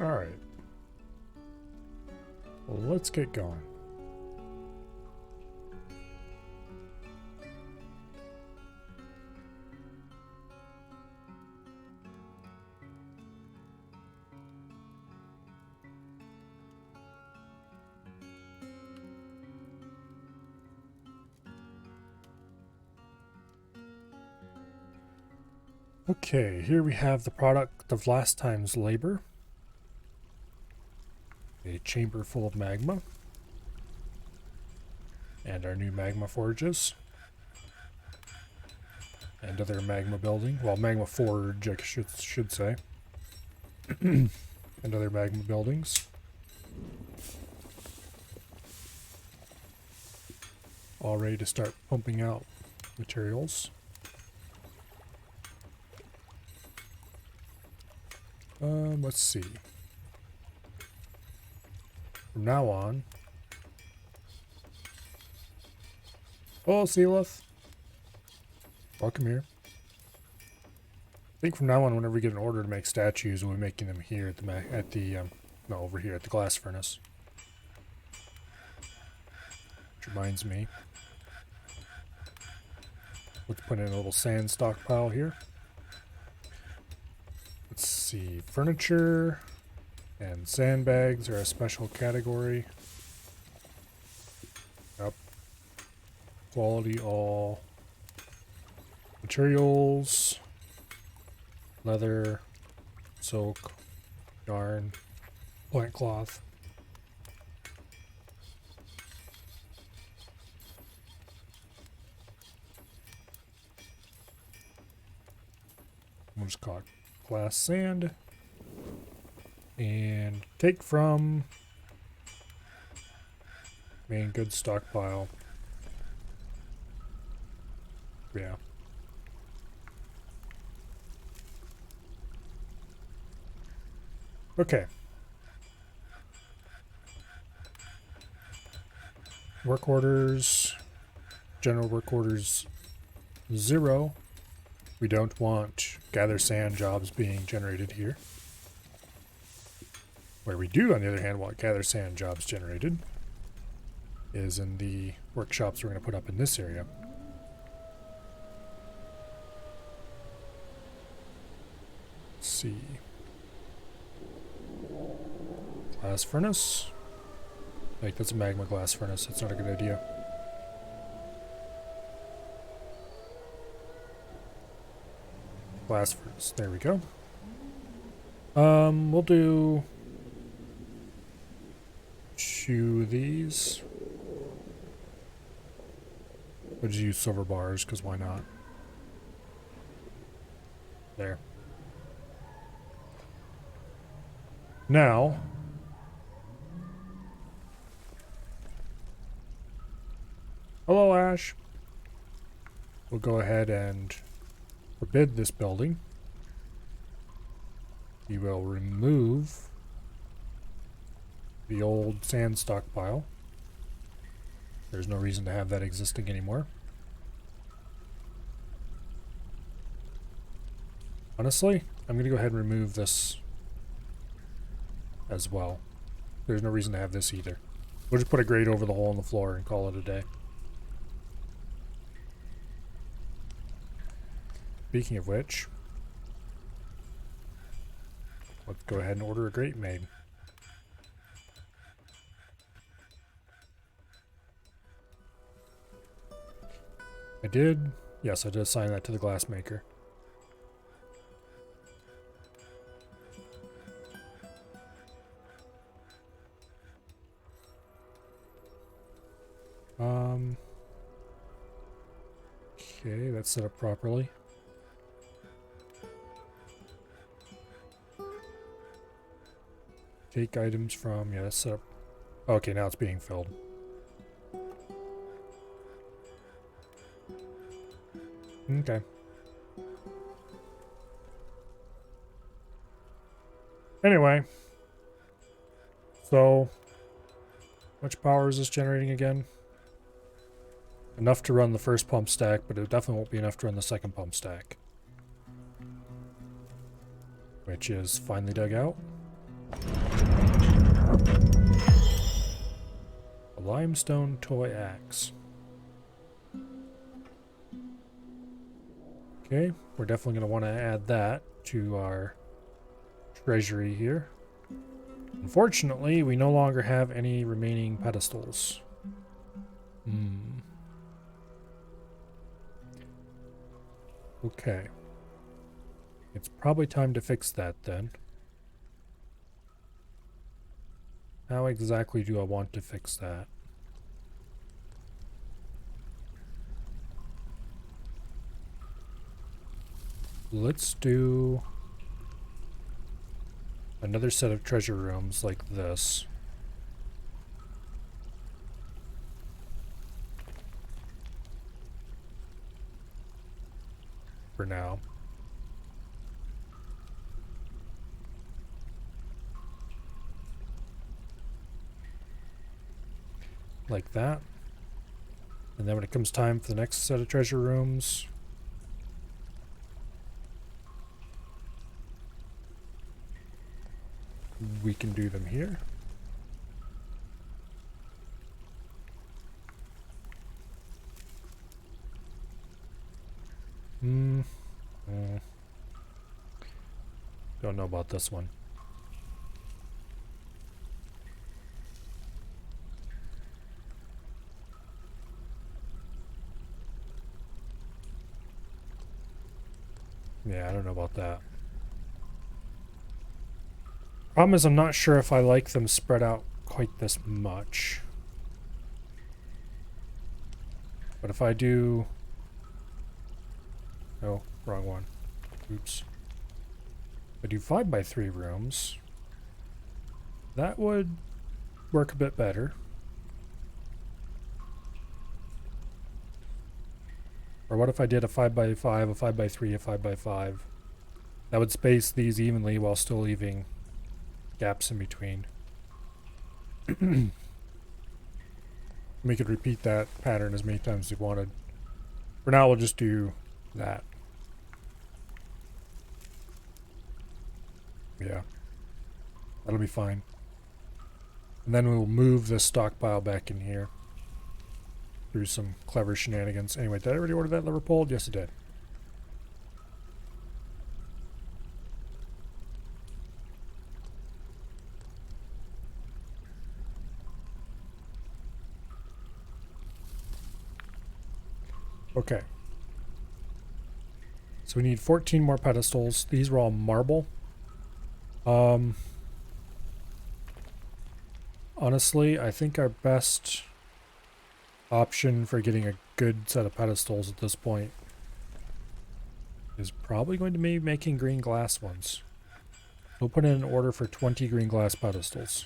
Alright. Well, let's get going. Okay, here we have the product of last time's labor. A chamber full of magma. And our new magma forges. And other magma building. Well, magma forge, I should say. And other magma buildings. All ready to start pumping out materials. Let's see. From now on. Oh, Sealith. Welcome here. I think from now on, whenever we get an order to make statues, we'll be making them here at the no, over here at the glass furnace. Which reminds me. Let's put in a little sand stockpile here. Let's see, furniture and sandbags are a special category. Yep. Quality all. Materials, leather, silk, yarn, plant cloth. We'll just call it glass sand. And take from main goods stockpile. Yeah. Okay. Work orders. General work orders 0. We don't want gather sand jobs being generated here. Where we do, on the other hand, want gather sand jobs generated is in the workshops we're going to put up in this area. Let's see. Glass furnace. Like, that's a magma glass furnace. That's not a good idea. Glass furnace. There we go. We'll do 2 of these. We'll just use silver bars, because why not? There. Now, hello, Ash. We'll go ahead and forbid this building. We will remove the old sand stockpile. There's no reason to have that existing anymore. Honestly, I'm going to go ahead and remove this as well. There's no reason to have this either. We'll just put a grate over the hole in the floor and call it a day. Speaking of which, let's go ahead and order a grate made. I did? Yes, I did assign that to the glass maker. Okay, that's set up properly. Take items from, yeah, that's set up. Okay, now it's being filled. Okay. Anyway. So, how much power is this generating again? Enough to run the first pump stack, but it definitely won't be enough to run the second pump stack. Which is finely dug out. A limestone toy axe. Okay, we're definitely going to want to add that to our treasury here. Unfortunately, we no longer have any remaining pedestals. Okay. It's probably time to fix that then. How exactly do I want to fix that? Let's do another set of treasure rooms like this. For now. Like that. And then when it comes time for the next set of treasure rooms, we can do them here. Don't know about this one. Yeah, I don't know about that. Problem is, I'm not sure if I like them spread out quite this much. But if I do... Oh, wrong one. Oops. If I do 5x3 rooms, that would work a bit better. Or what if I did a 5x5, a 5x3, a 5x5? That would space these evenly while still leaving gaps in between. We could repeat that pattern as many times as we wanted. For now, we'll just do that. Yeah. That'll be fine. And then we'll move the stockpile back in here. Through some clever shenanigans. Anyway, did I already order that lever pulled? Yes, I did. Okay. So we need 14 more pedestals. These were all marble. Honestly, I think our best option for getting a good set of pedestals at this point is probably going to be making green glass ones. We'll put in an order for 20 green glass pedestals.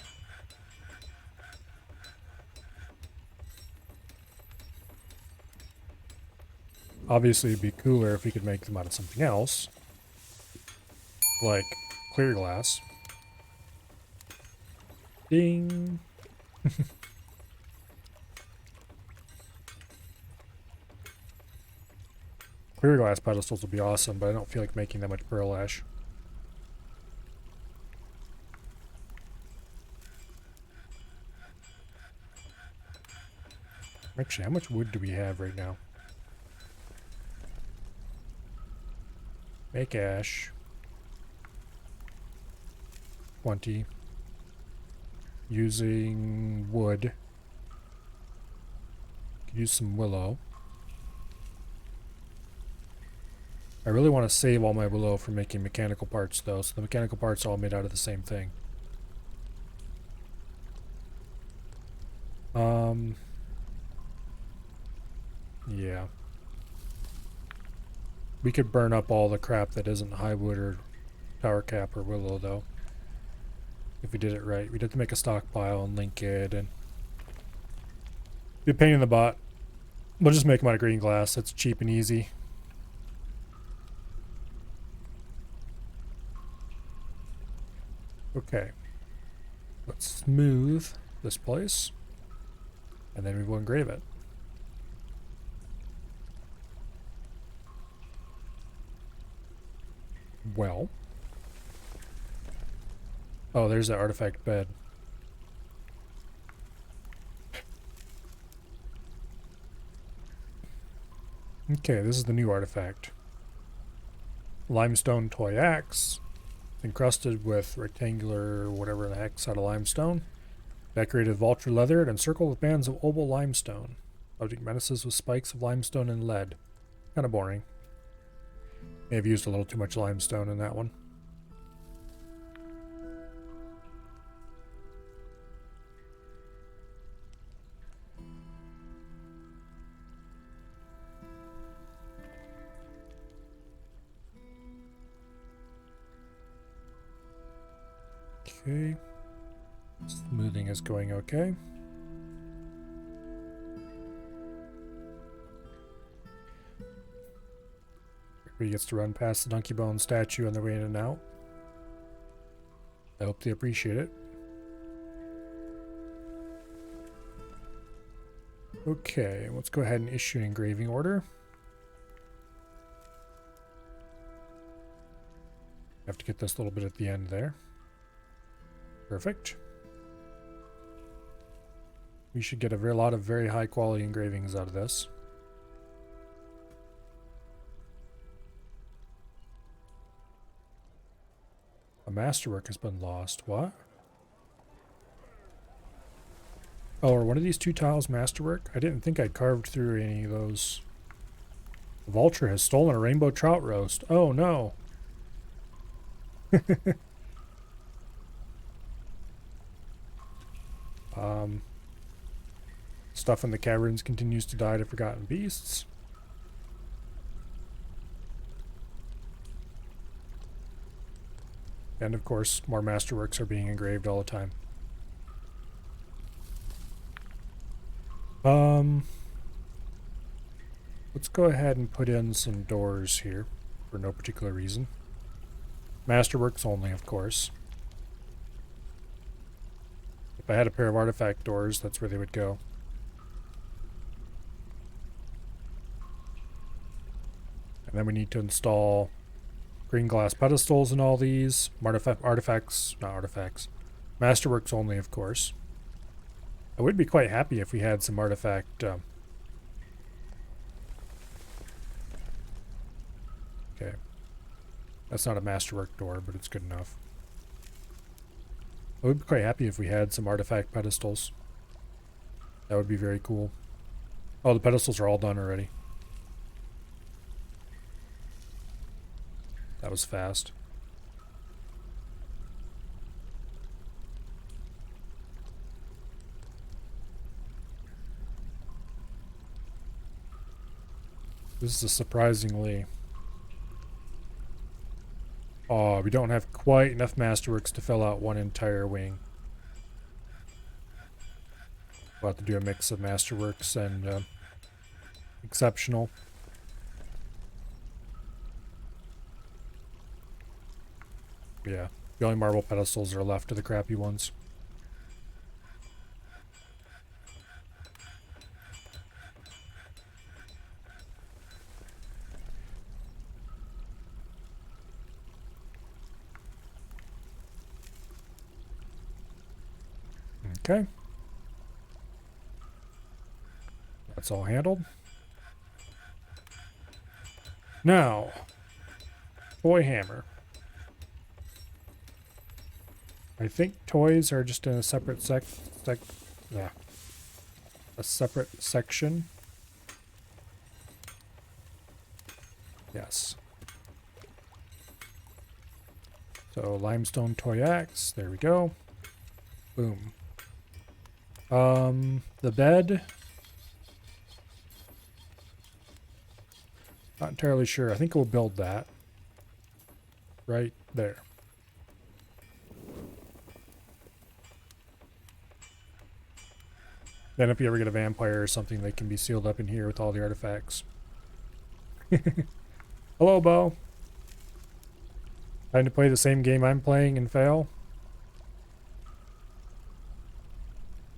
Obviously, it'd be cooler if we could make them out of something else, like clear glass. Ding! Clear glass pedestals would be awesome, but I don't feel like making that much pearl ash. Actually, how much wood do we have right now? Make ash. 20. Using wood. Could use some willow. I really want to save all my willow for making mechanical parts, though, so the mechanical parts are all made out of the same thing. Yeah. We could burn up all the crap that isn't highwood or tower cap or willow, though. If we did it right. We'd have to make a stockpile and link it, and... be a pain in the butt. We'll just make them out of green glass. That's cheap and easy. Okay. Let's smooth this place. And then we will engrave it. Well. Oh, there's the artifact bed. Okay, this is the new artifact. Limestone toy axe. Encrusted with rectangular whatever the heck's out of limestone. Decorated with vulture leather and encircled with bands of oval limestone. Object menaces with spikes of limestone and lead. Kind of boring. May have used a little too much limestone in that one. Okay. Smoothing is going okay. Everybody gets to run past the Donkey Bone statue on their way in and out. I hope they appreciate it. Okay, let's go ahead and issue an engraving order. Have to get this little bit at the end there. Perfect. We should get a lot of very high quality engravings out of this. A masterwork has been lost. What? Oh, are one of these two tiles masterwork? I didn't think I carved through any of those. The vulture has stolen a rainbow trout roast. Oh no. Stuff in the caverns continues to die to forgotten beasts. And of course, more masterworks are being engraved all the time. Let's go ahead and put in some doors here for no particular reason. Masterworks only, of course. If I had a pair of artifact doors, that's where they would go. And then we need to install green glass pedestals in all these. Masterworks only, of course. I would be quite happy if we had some artifact... okay. That's not a masterwork door, but it's good enough. I would be quite happy if we had some artifact pedestals. That would be very cool. Oh, the pedestals are all done already. That was fast. This is a surprisingly... oh, we don't have quite enough masterworks to fill out one entire wing. We'll have to do a mix of masterworks and exceptional. Yeah, the only marble pedestals are left are the crappy ones. Okay. That's all handled. Now, toy hammer. I think toys are just in a separate a separate section. Yes. So limestone toy axe, there we go. Boom. The bed. Not entirely sure. I think we'll build that. Right there. Then if you ever get a vampire or something, they can be sealed up in here with all the artifacts. Hello, Bo. Time to play the same game I'm playing and fail?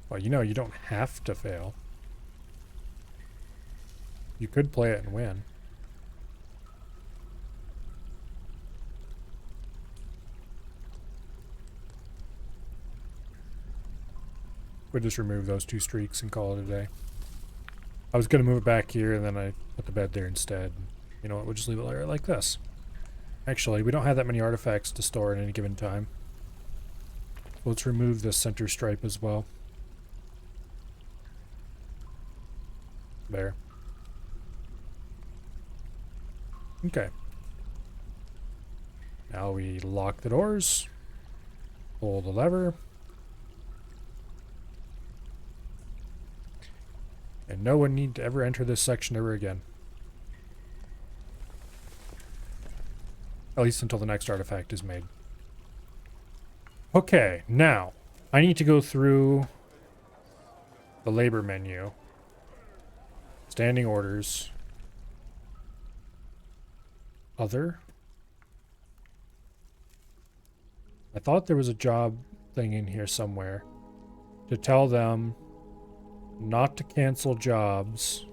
Well, you know, you don't have to fail. You could play it and win. We'll just remove those 2 streaks and call it a day. I was going to move it back here, and then I put the bed there instead. You know what, we'll just leave it like this. Actually, we don't have that many artifacts to store at any given time. Let's remove this center stripe as well. There. Okay. Now we lock the doors. Pull the lever. And no one need to ever enter this section ever again. At least until the next artifact is made. Okay, now I need to go through the labor menu. Standing orders. Other. I thought there was a job thing in here somewhere to tell them not to cancel jobs.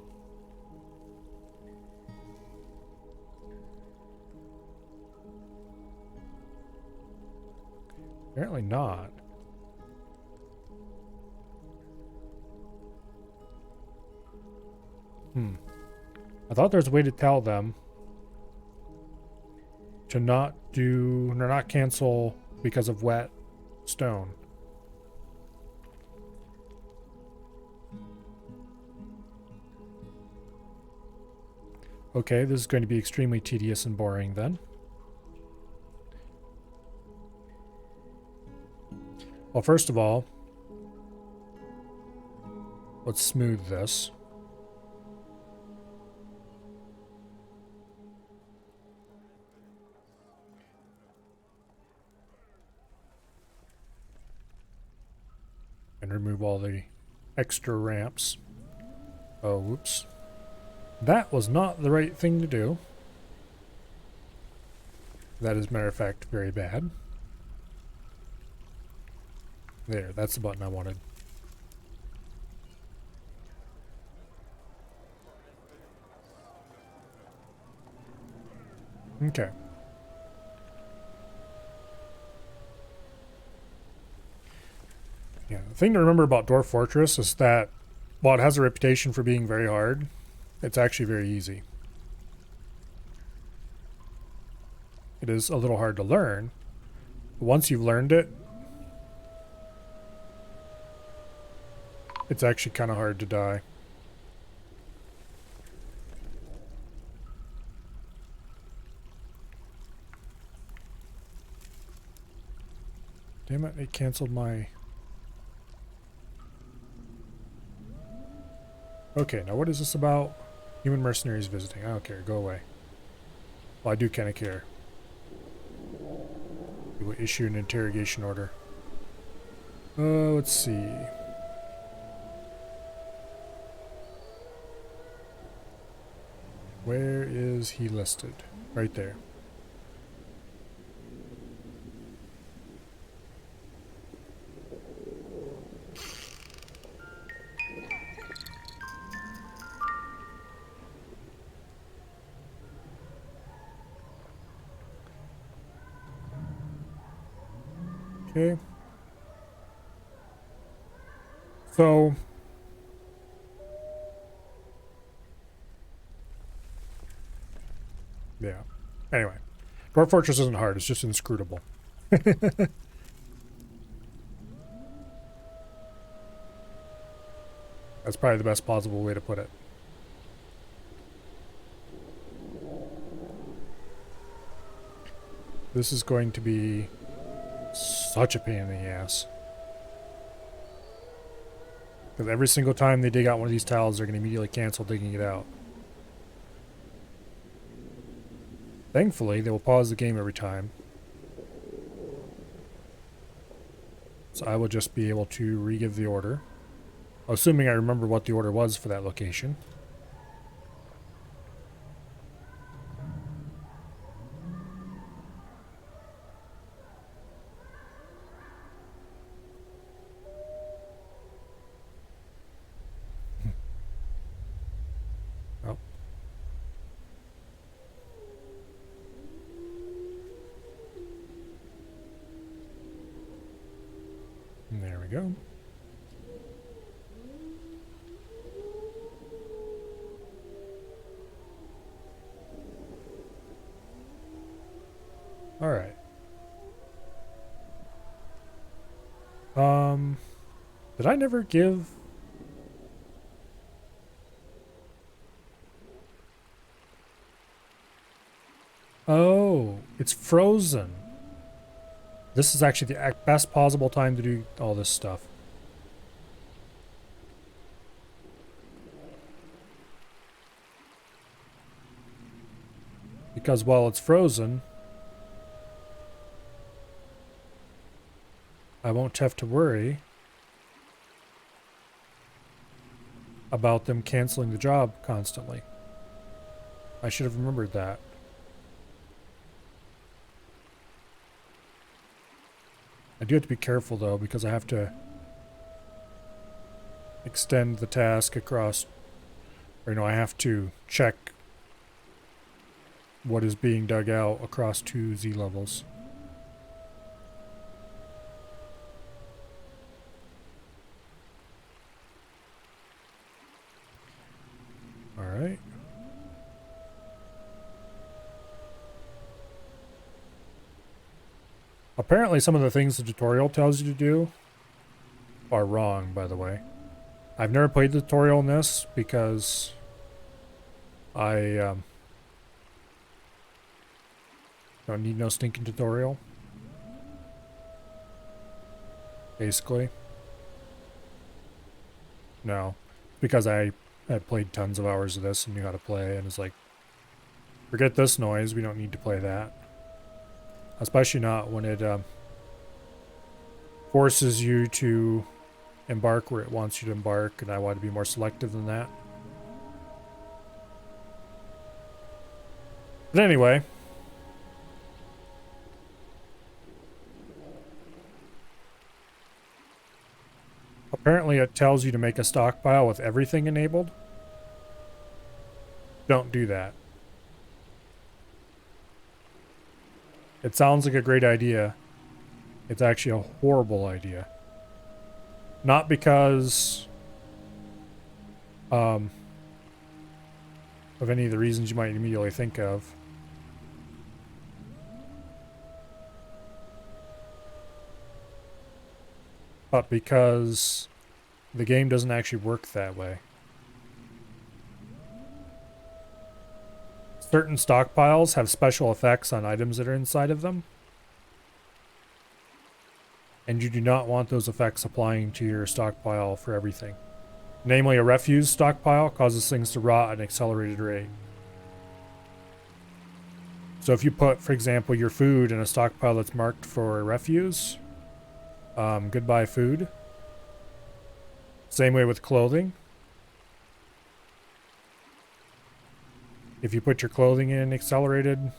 Apparently not. I thought there was a way to tell them to not cancel because of wet stone. Okay, this is going to be extremely tedious and boring then. Well, first of all, let's smooth this. And remove all the extra ramps. Oh, whoops. That was not the right thing to do. That is, as a matter of fact, very bad. There, that's the button I wanted. Okay. Yeah, the thing to remember about Dwarf Fortress is that while it has a reputation for being very hard, it's actually very easy. It is a little hard to learn, but once you've learned it, it's actually kind of hard to die. Damn it, it canceled my... Okay, now what is this about? Human mercenaries visiting. I don't care, go away. Well, I do kind of care. We will issue an interrogation order. Let's see. Where is he listed? Right there. Okay. So... yeah. Anyway. Dwarf Fortress isn't hard, it's just inscrutable. That's probably the best possible way to put it. This is going to be such a pain in the ass. Because every single time they dig out one of these tiles, they're going to immediately cancel digging it out. Thankfully, they will pause the game every time. So I will just be able to re-give the order. Assuming I remember what the order was for that location. Oh. There we go. Alright. Did I never give... Oh, it's frozen. This is actually the best possible time to do all this stuff. Because while it's frozen, I won't have to worry about them canceling the job constantly. I should have remembered that. I do have to be careful though, because I have to extend the task across, or I have to check what is being dug out across 2 Z levels. Alright. Apparently some of the things the tutorial tells you to do are wrong, by the way. I've never played the tutorial in this because I don't need no stinking tutorial. Basically. No. Because I had played tons of hours of this and knew how to play, and it's like, forget this noise, we don't need to play that. Especially not when it forces you to embark where it wants you to embark, and I want to be more selective than that. But anyway. Apparently it tells you to make a stockpile with everything enabled. Don't do that. It sounds like a great idea. It's actually a horrible idea. Not because of any of the reasons you might immediately think of. But because the game doesn't actually work that way. Certain stockpiles have special effects on items that are inside of them. And you do not want those effects applying to your stockpile for everything. Namely, a refuse stockpile causes things to rot at an accelerated rate. So if you put, for example, your food in a stockpile that's marked for refuse, goodbye food. Same way with clothing. If you put your clothing in accelerated,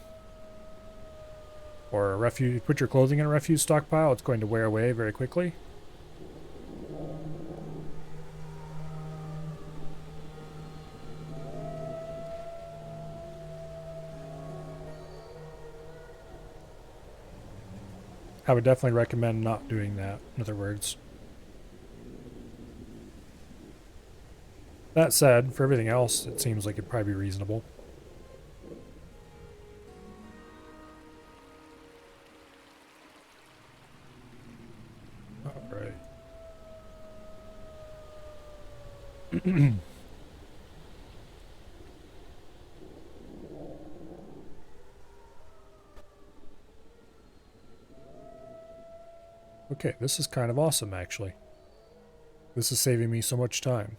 or a refuse, put your clothing in a refuse stockpile, it's going to wear away very quickly. I would definitely recommend not doing that, in other words. That said, for everything else, it seems like it'd probably be reasonable. Alright. Okay, this is kind of awesome, actually. This is saving me so much time.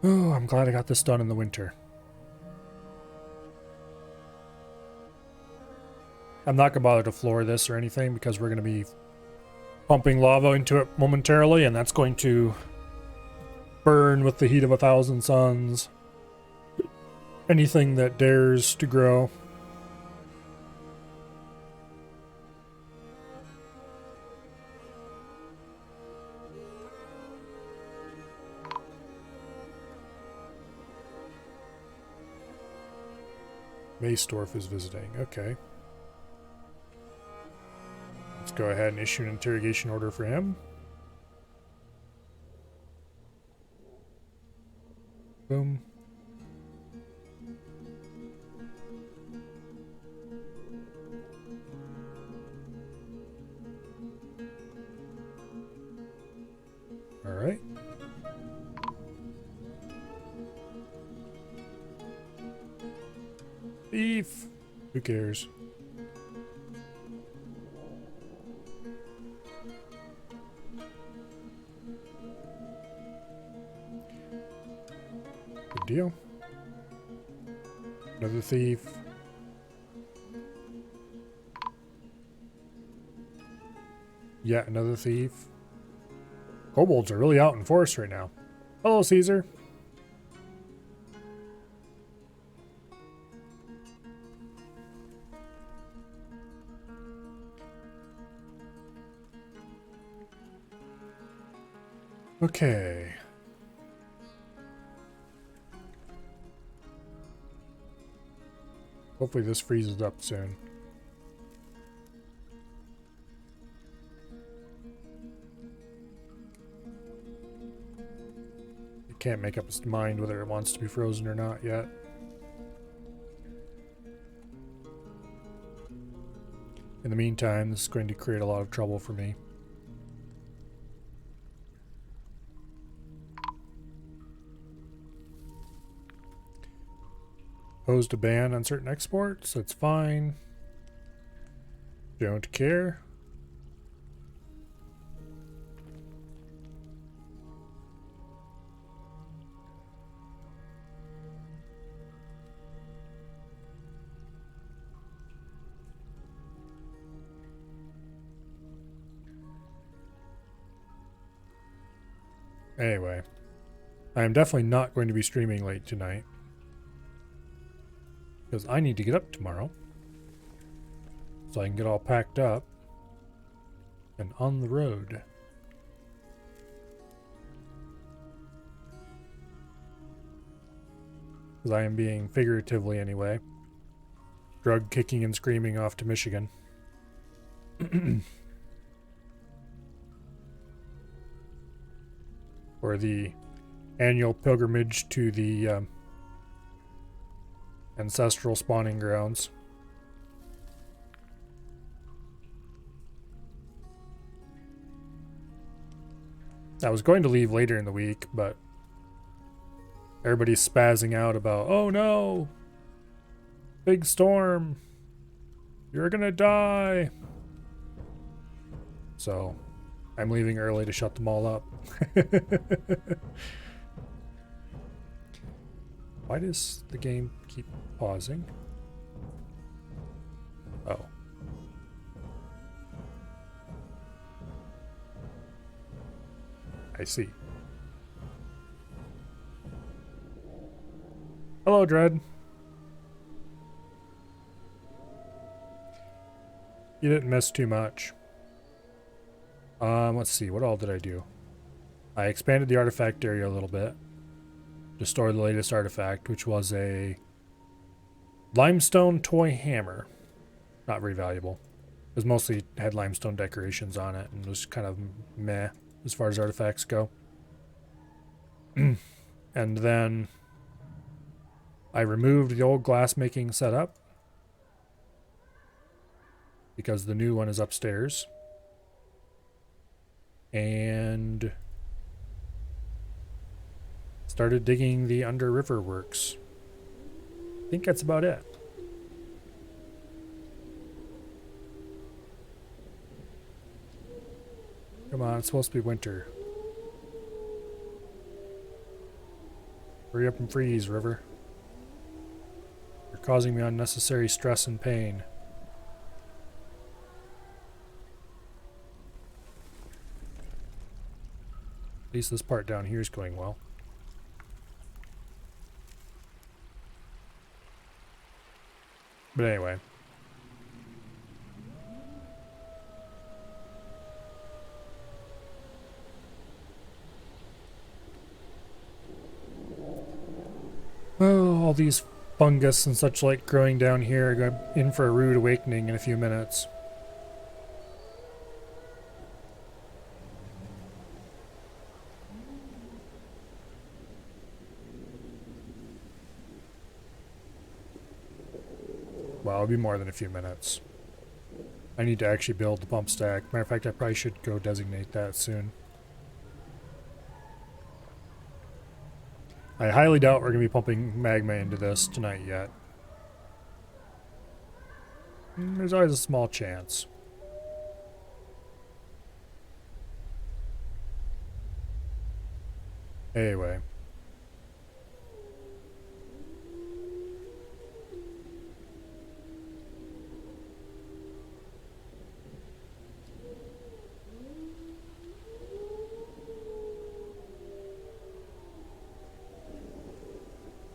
Oh, I'm glad I got this done in the winter. I'm not going to bother to floor this or anything because we're going to be pumping lava into it momentarily, and that's going to burn with the heat of 1,000 suns anything that dares to grow. Maystorf is visiting. Okay. Let's go ahead and issue an interrogation order for him. Boom. All right. Thief. Who cares? Good deal. Another thief. Yet another thief. Kobolds are really out in force right now. Hello, Caesar. Okay. Hopefully this freezes up soon. It can't make up its mind whether it wants to be frozen or not yet. In the meantime, this is going to create a lot of trouble for me. Posed a ban on certain exports, that's fine. Don't care. Anyway, I am definitely not going to be streaming late tonight, because I need to get up tomorrow so I can get all packed up and on the road. Because I am being, figuratively anyway, drug kicking and screaming off to Michigan. For the annual pilgrimage to the ancestral spawning grounds. I was going to leave later in the week, but everybody's spazzing out about, oh no, big storm, you're gonna die. So I'm leaving early to shut them all up. Why does the game keep pausing? Oh. I see. Hello, Dread. You didn't miss too much. Let's see, what all did I do? I expanded the artifact area a little bit to store the latest artifact, which was a limestone toy hammer. Not very valuable. It was mostly had limestone decorations on it and was kind of meh as far as artifacts go. And then I removed the old glass-making setup because the new one is upstairs. And started digging the Under River Works. I think that's about it. Come on, it's supposed to be winter. Hurry up and freeze, River. You're causing me unnecessary stress and pain. At least this part down here is going well. But anyway. Oh, all these fungus and such like growing down here. Go in for a rude awakening in a few minutes. Well, it'll be more than a few minutes. I need to actually build the pump stack. Matter of fact, I probably should go designate that soon. I highly doubt we're going to be pumping magma into this tonight yet. There's always a small chance. Anyway.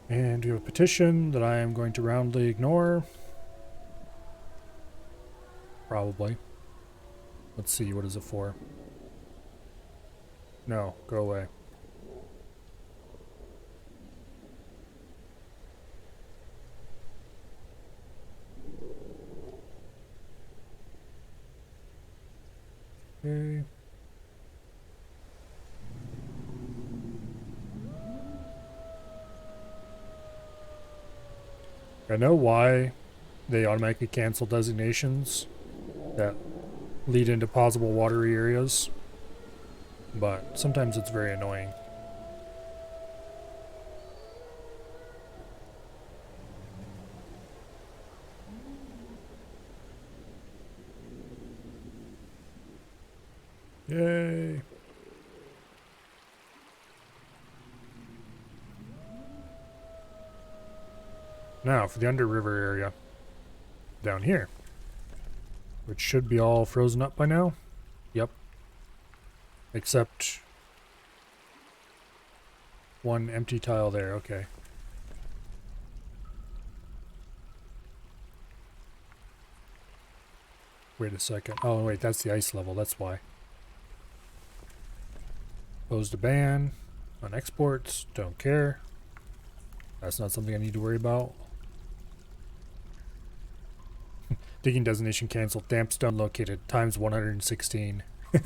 And we have a petition that I am going to roundly ignore. Probably. Let's see, what is it for? No, go away. Okay. I know why they automatically cancel designations that lead into possible watery areas, but sometimes it's very annoying. Yay! Now for the underriver area down here, which should be all frozen up by now. Yep. Except one empty tile there. Okay. Wait a second. Oh, wait, that's the ice level. That's why. Posed a ban on exports. Don't care. That's not something I need to worry about. Digging designation canceled. Damp stone located. Times 116. A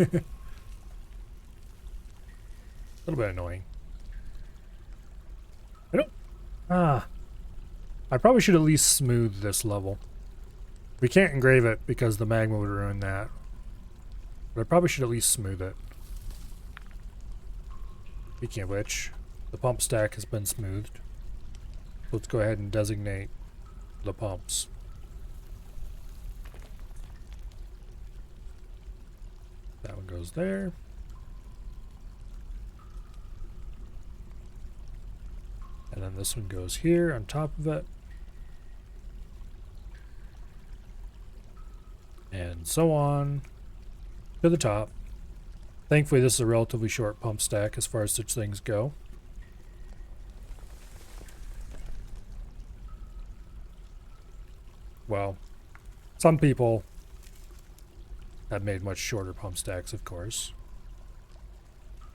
little bit annoying. I probably should at least smooth this level. We can't engrave it because the magma would ruin that. But I probably should at least smooth it. Speaking of which, the pump stack has been smoothed. Let's go ahead and designate the pumps. That one goes there. And then this one goes here on top of it. And so on to the top. Thankfully, this is a relatively short pump stack as far as such things go. Well, some people have made much shorter pump stacks, of course.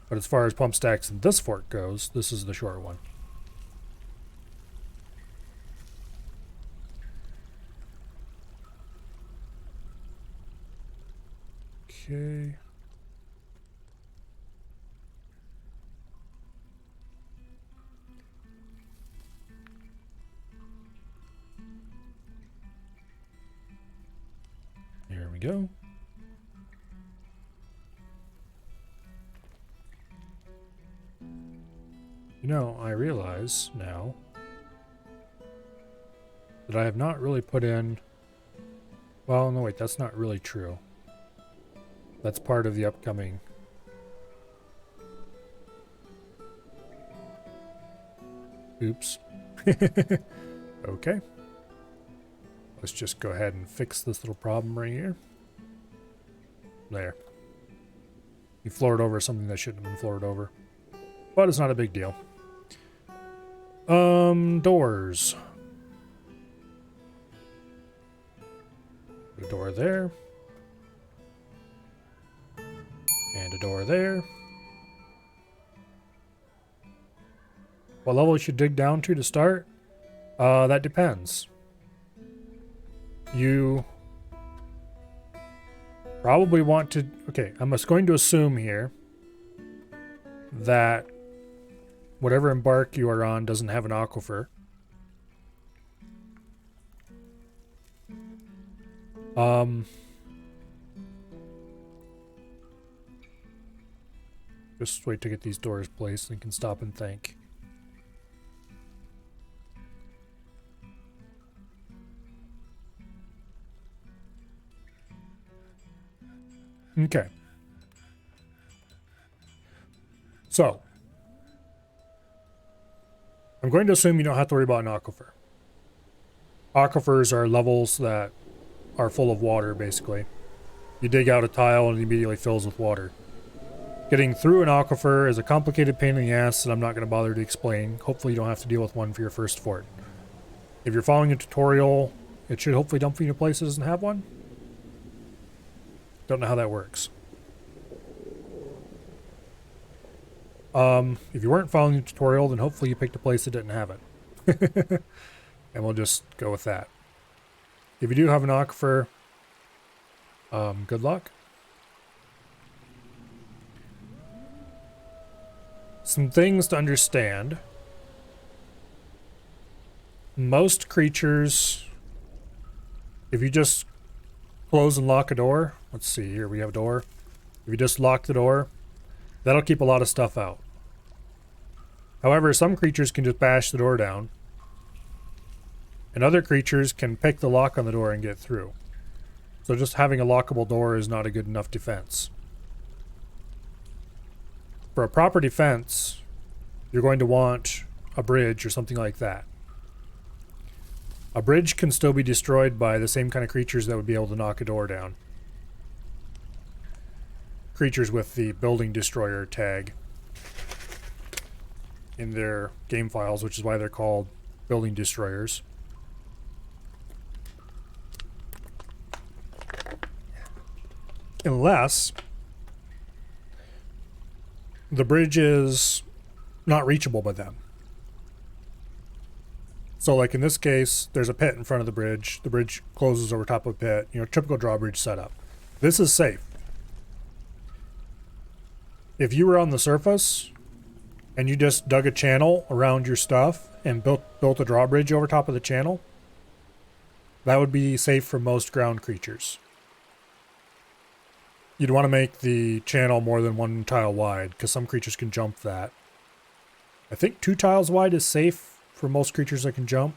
But as far as pump stacks in this fort goes, this is the short one. Okay. Here we go. You know, I realize now that I have not really put in... Well, no, wait, that's not really true. That's part of the upcoming... Oops. Okay. Let's just go ahead and fix this little problem right here. There. You floored over something that shouldn't have been floored over. But it's not a big deal. Doors. Put a door there. And a door there. What level you should dig down to start? That depends. You probably want to... Okay, I'm just going to assume here that whatever embark you are on doesn't have an aquifer. Just wait to get these doors placed and can stop and think. Okay. So, I'm going to assume you don't have to worry about an aquifer. Aquifers are levels that are full of water, basically. You dig out a tile and it immediately fills with water. Getting through an aquifer is a complicated pain in the ass that I'm not going to bother to explain. Hopefully you don't have to deal with one for your first fort. If you're following a tutorial, it should hopefully dump you into places that doesn't have one. Don't know how that works. If you weren't following the tutorial, then hopefully you picked a place that didn't have it. And we'll just go with that. If you do have an aquifer, good luck. Some things to understand. Most creatures, if you just close and lock a door, let's see here, we have a door. If you just lock the door, that'll keep a lot of stuff out. However, some creatures can just bash the door down, and other creatures can pick the lock on the door and get through. So just having a lockable door is not a good enough defense. For a proper defense, you're going to want a bridge or something like that. A bridge can still be destroyed by the same kind of creatures that would be able to knock a door down. Creatures with the building destroyer tag in their game files, which is why they're called building destroyers. Unless the bridge is not reachable by them. So like in this case, there's a pit in front of the bridge. The bridge closes over top of a pit. You know, typical drawbridge setup. This is safe. If you were on the surface and you just dug a channel around your stuff and built a drawbridge over top of the channel, that would be safe for most ground creatures. You'd want to make the channel more than one tile wide, because some creatures can jump that. I think 2 tiles wide is safe for most creatures that can jump.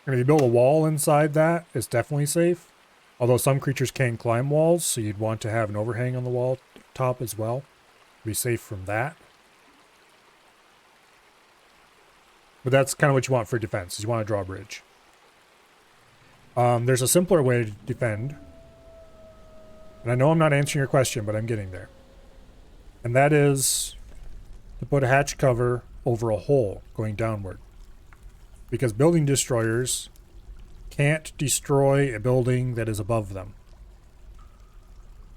And if you build a wall inside that, it's definitely safe. Although some creatures can climb walls, so you'd want to have an overhang on the wall top as well. Be safe from that. But that's kind of what you want for defense, is you want a drawbridge. There's a simpler way to defend. And I know I'm not answering your question, but I'm getting there. And that is to put a hatch cover over a hole going downward. Because building destroyers can't destroy a building that is above them.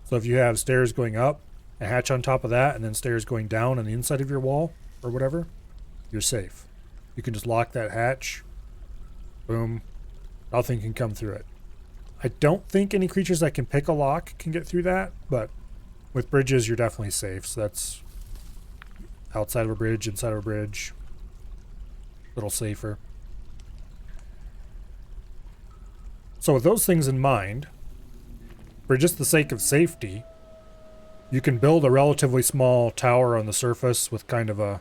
So if you have stairs going up, a hatch on top of that, and then stairs going down on the inside of your wall, or whatever, you're safe. You can just lock that hatch. Boom. Nothing can come through it. I don't think any creatures that can pick a lock can get through that, but with bridges, you're definitely safe. So that's outside of a bridge, inside of a bridge. A little safer. So with those things in mind, for just the sake of safety, you can build a relatively small tower on the surface with kind of a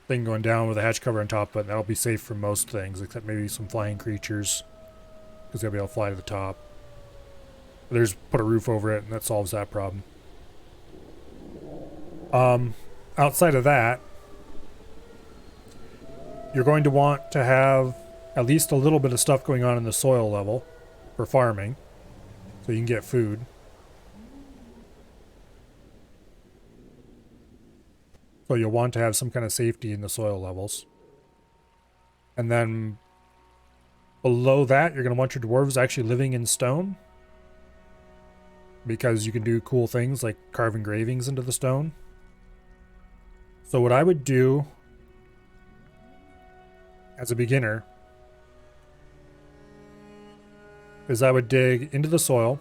thing going down with a hatch cover on top, but that'll be safe from most things, except maybe some flying creatures, because they'll be able to fly to the top. There's put a roof over it, and that solves that problem. Outside of that, you're going to want to have at least a little bit of stuff going on in the soil level for farming, so you can get food. So you'll want to have some kind of safety in the soil levels. And then below that, you're going to want your dwarves actually living in stone, because you can do cool things like carve engravings into the stone. So what I would do as a beginner is I would dig into the soil.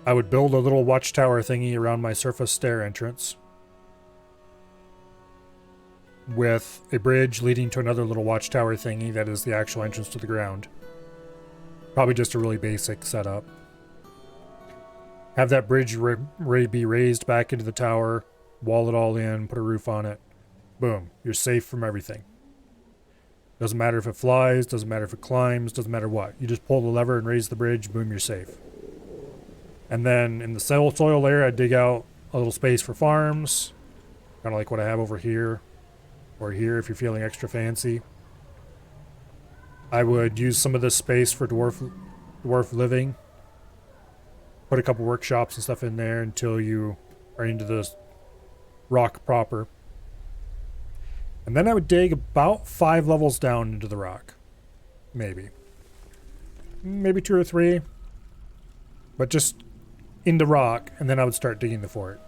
I would build a little watchtower thingy around my surface stair entrance with a bridge leading to another little watchtower thingy that is the actual entrance to the ground. Probably just a really basic setup. Have that bridge be raised back into the tower, wall it all in, put a roof on it. Boom, you're safe from everything. Doesn't matter if it flies, doesn't matter if it climbs, doesn't matter what. You just pull the lever and raise the bridge, boom, you're safe. And then in the soil layer, I dig out a little space for farms, kind of like what I have over here, or here if you're feeling extra fancy. I would use some of this space for dwarf living. Put a couple workshops and stuff in there until you are into the rock proper. And then I would dig about 5 levels down into the rock. Maybe 2 or 3. But just into rock, and then I would start digging the fort.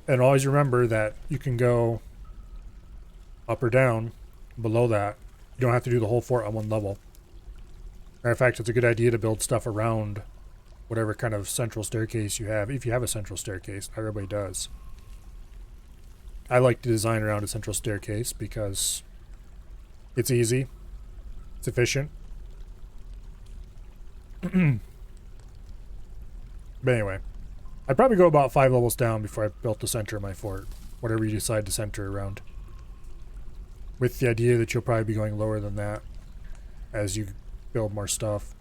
And always remember that you can go up or down below that. You don't have to do the whole fort on one level. Matter of fact, it's a good idea to build stuff around whatever kind of central staircase you have, if you have a central staircase. Not everybody does. I like to design around a central staircase because it's easy, it's efficient. But anyway, I'd probably go about 5 levels down before I built the center of my fort, whatever you decide to center around. With the idea that you'll probably be going lower than that as you build more stuff.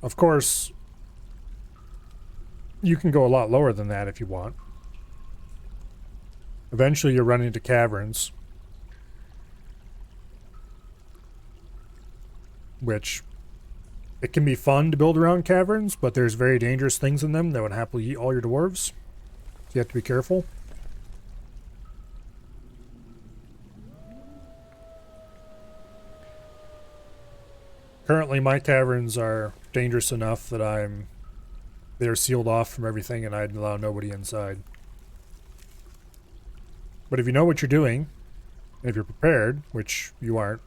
Of course, you can go a lot lower than that if you want. Eventually you'll run into caverns, which it can be fun to build around caverns, but there's very dangerous things in them that would happily eat all your dwarves. So you have to be careful. Currently my caverns are dangerous enough that they're sealed off from everything and I'd allow nobody inside. But if you know what you're doing, and if you're prepared, which you aren't,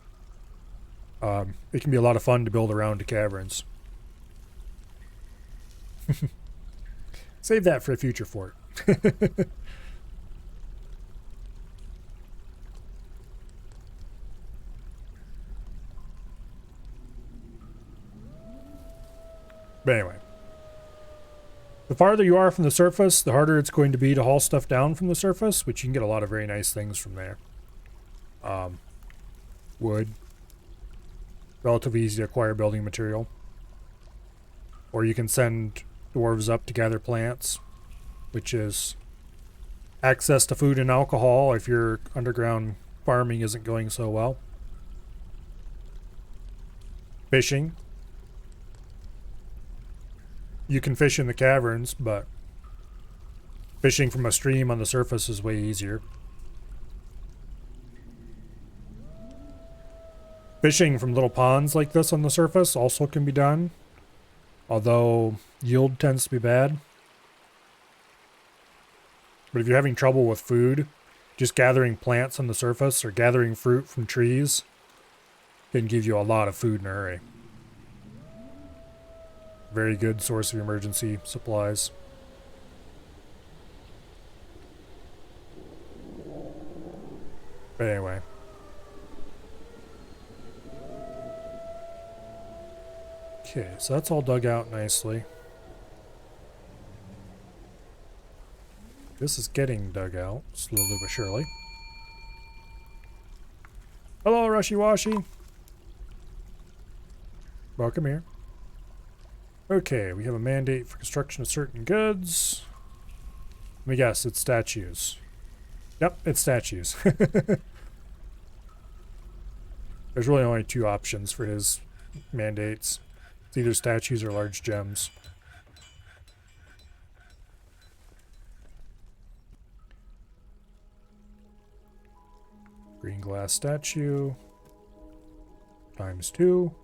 it can be a lot of fun to build around the caverns. Save that for a future fort. But anyway, the farther you are from the surface, the harder it's going to be to haul stuff down from the surface, which you can get a lot of very nice things from there. Wood. Relatively easy to acquire building material. Or you can send dwarves up to gather plants, which is access to food and alcohol if your underground farming isn't going so well. Fishing. You can fish in the caverns, but fishing from a stream on the surface is way easier. Fishing from little ponds like this on the surface also can be done, although yield tends to be bad. But if you're having trouble with food, just gathering plants on the surface or gathering fruit from trees can give you a lot of food in a hurry. Very good source of emergency supplies. But anyway. Okay, so that's all dug out nicely. This is getting dug out, slowly but surely. Hello, Rushy Washy. Welcome here. Okay, we have a mandate for construction of certain goods. Let me guess, it's statues. Yep, it's statues. There's really only 2 options for his mandates. It's either statues or large gems. Green glass statue. ×2.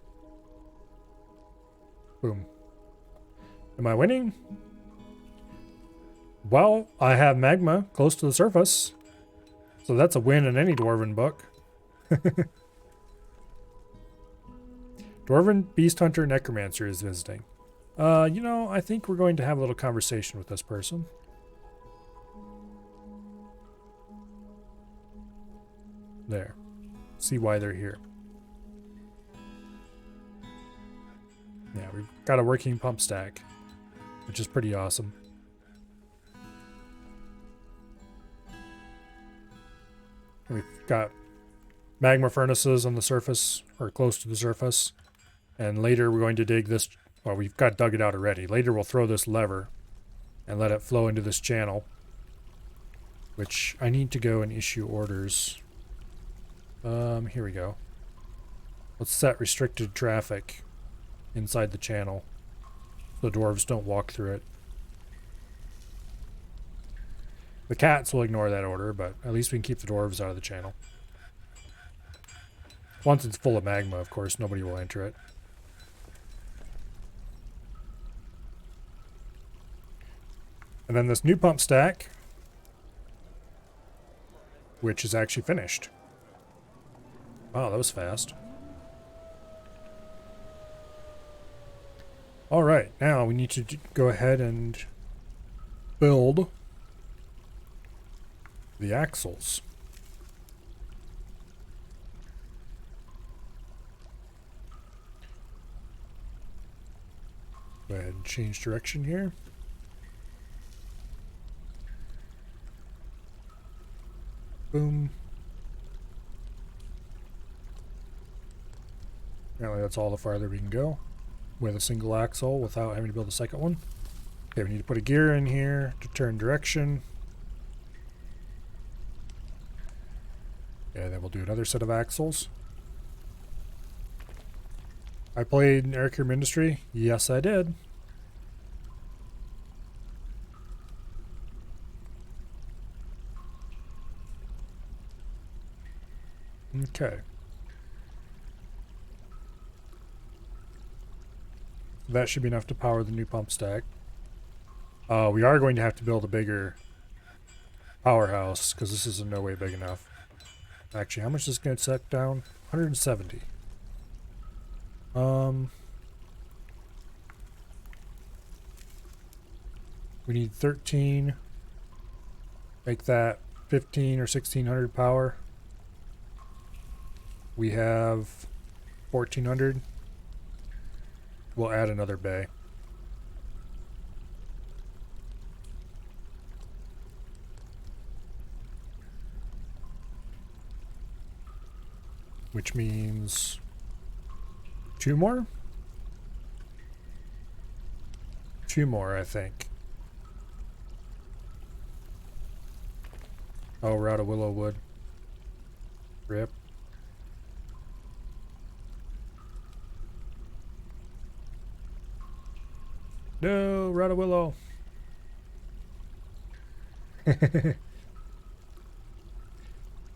Boom. Am I winning? Well, I have magma close to the surface. So that's a win in any Dwarven book. Dwarven Beast Hunter Necromancer is visiting. You know, I think we're going to have a little conversation with this person. There. See why they're here. Yeah, we've got a working pump stack, which is pretty awesome. We've got magma furnaces on the surface, or close to the surface. And later we're going to dig this, well, we've got dug it out already. Later we'll throw this lever and let it flow into this channel, which I need to go and issue orders. Here we go. Let's set restricted traffic inside the channel so the dwarves don't walk through it. The cats will ignore that order, but at least we can keep the dwarves out of the channel. Once it's full of magma, of course, nobody will enter it. And then this new pump stack, which is actually finished. Wow, that was fast. Alright, now we need to go ahead and build the axles. Go ahead and change direction here. Boom. Apparently that's all the farther we can go with a single axle without having to build a second one. Okay, we need to put a gear in here to turn direction. Yeah, then we'll do another set of axles. I played Eric Ministry. Yes, I did. Okay. That should be enough to power the new pump stack. We are going to have to build a bigger powerhouse because this is in no way big enough. Actually, how much is this going to set down? 170. We need 13. Make that 15 or 1600 power. We have 1400. We'll add another bay. Which means 2 more? 2 more, I think. Oh, we're out of willow wood. Rip. No, we're out of willow.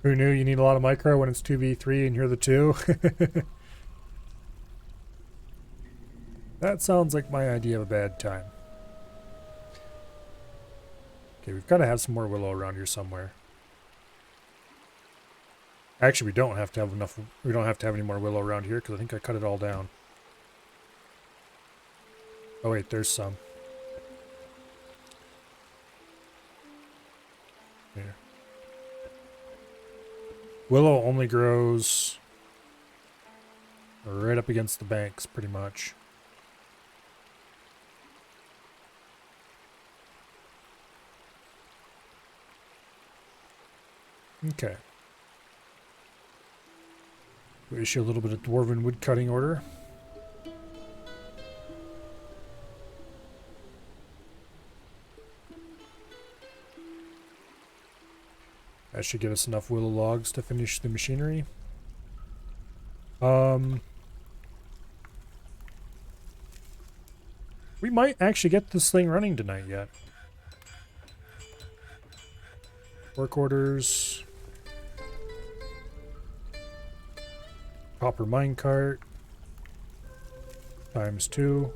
Who knew you need a lot of micro when it's 2v3 and you're the 2? That sounds like my idea of a bad time. Okay, we've got to have some more willow around here somewhere. Actually, we don't have to have enough. We don't have to have any more willow around here because I think I cut it all down. Oh wait, there's some. Here. Willow only grows right up against the banks, pretty much. Okay. We issue a little bit of dwarven wood cutting order. That should get us enough willow logs to finish the machinery. We might actually get this thing running tonight yet. Work orders. Copper minecart. ×2.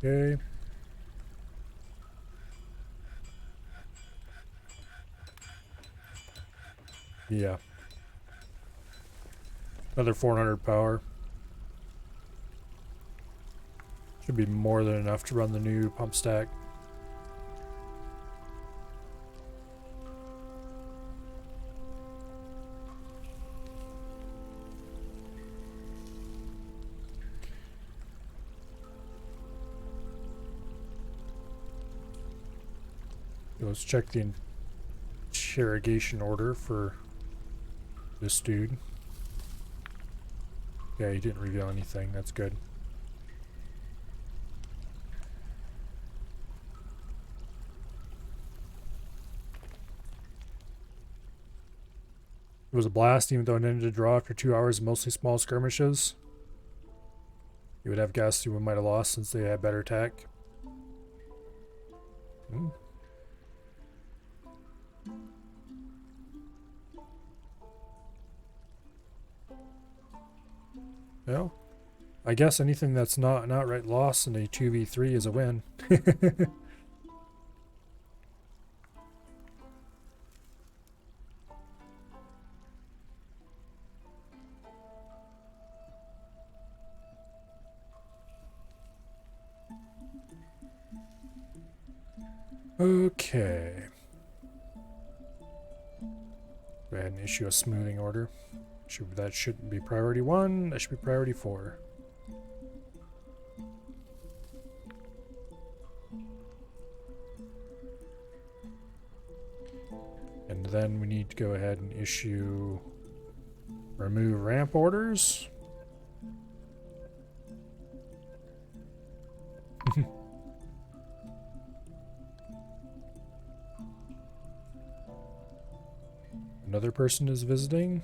Okay. Yeah. Another 400 power. Should be more than enough to run the new pump stack. Let's check the interrogation order for this dude. Yeah, he didn't reveal anything. That's good. It was a blast, even though it ended a draw after 2 hours of mostly small skirmishes. You would have guessed you might have lost since they had better tech. Hmm. Well, I guess anything that's not an outright loss in a 2v3 is a win. Okay. Go ahead and issue a smoothing order. That shouldn't be priority 1, that should be priority 4. And then we need to go ahead and issue remove ramp orders. Another person is visiting.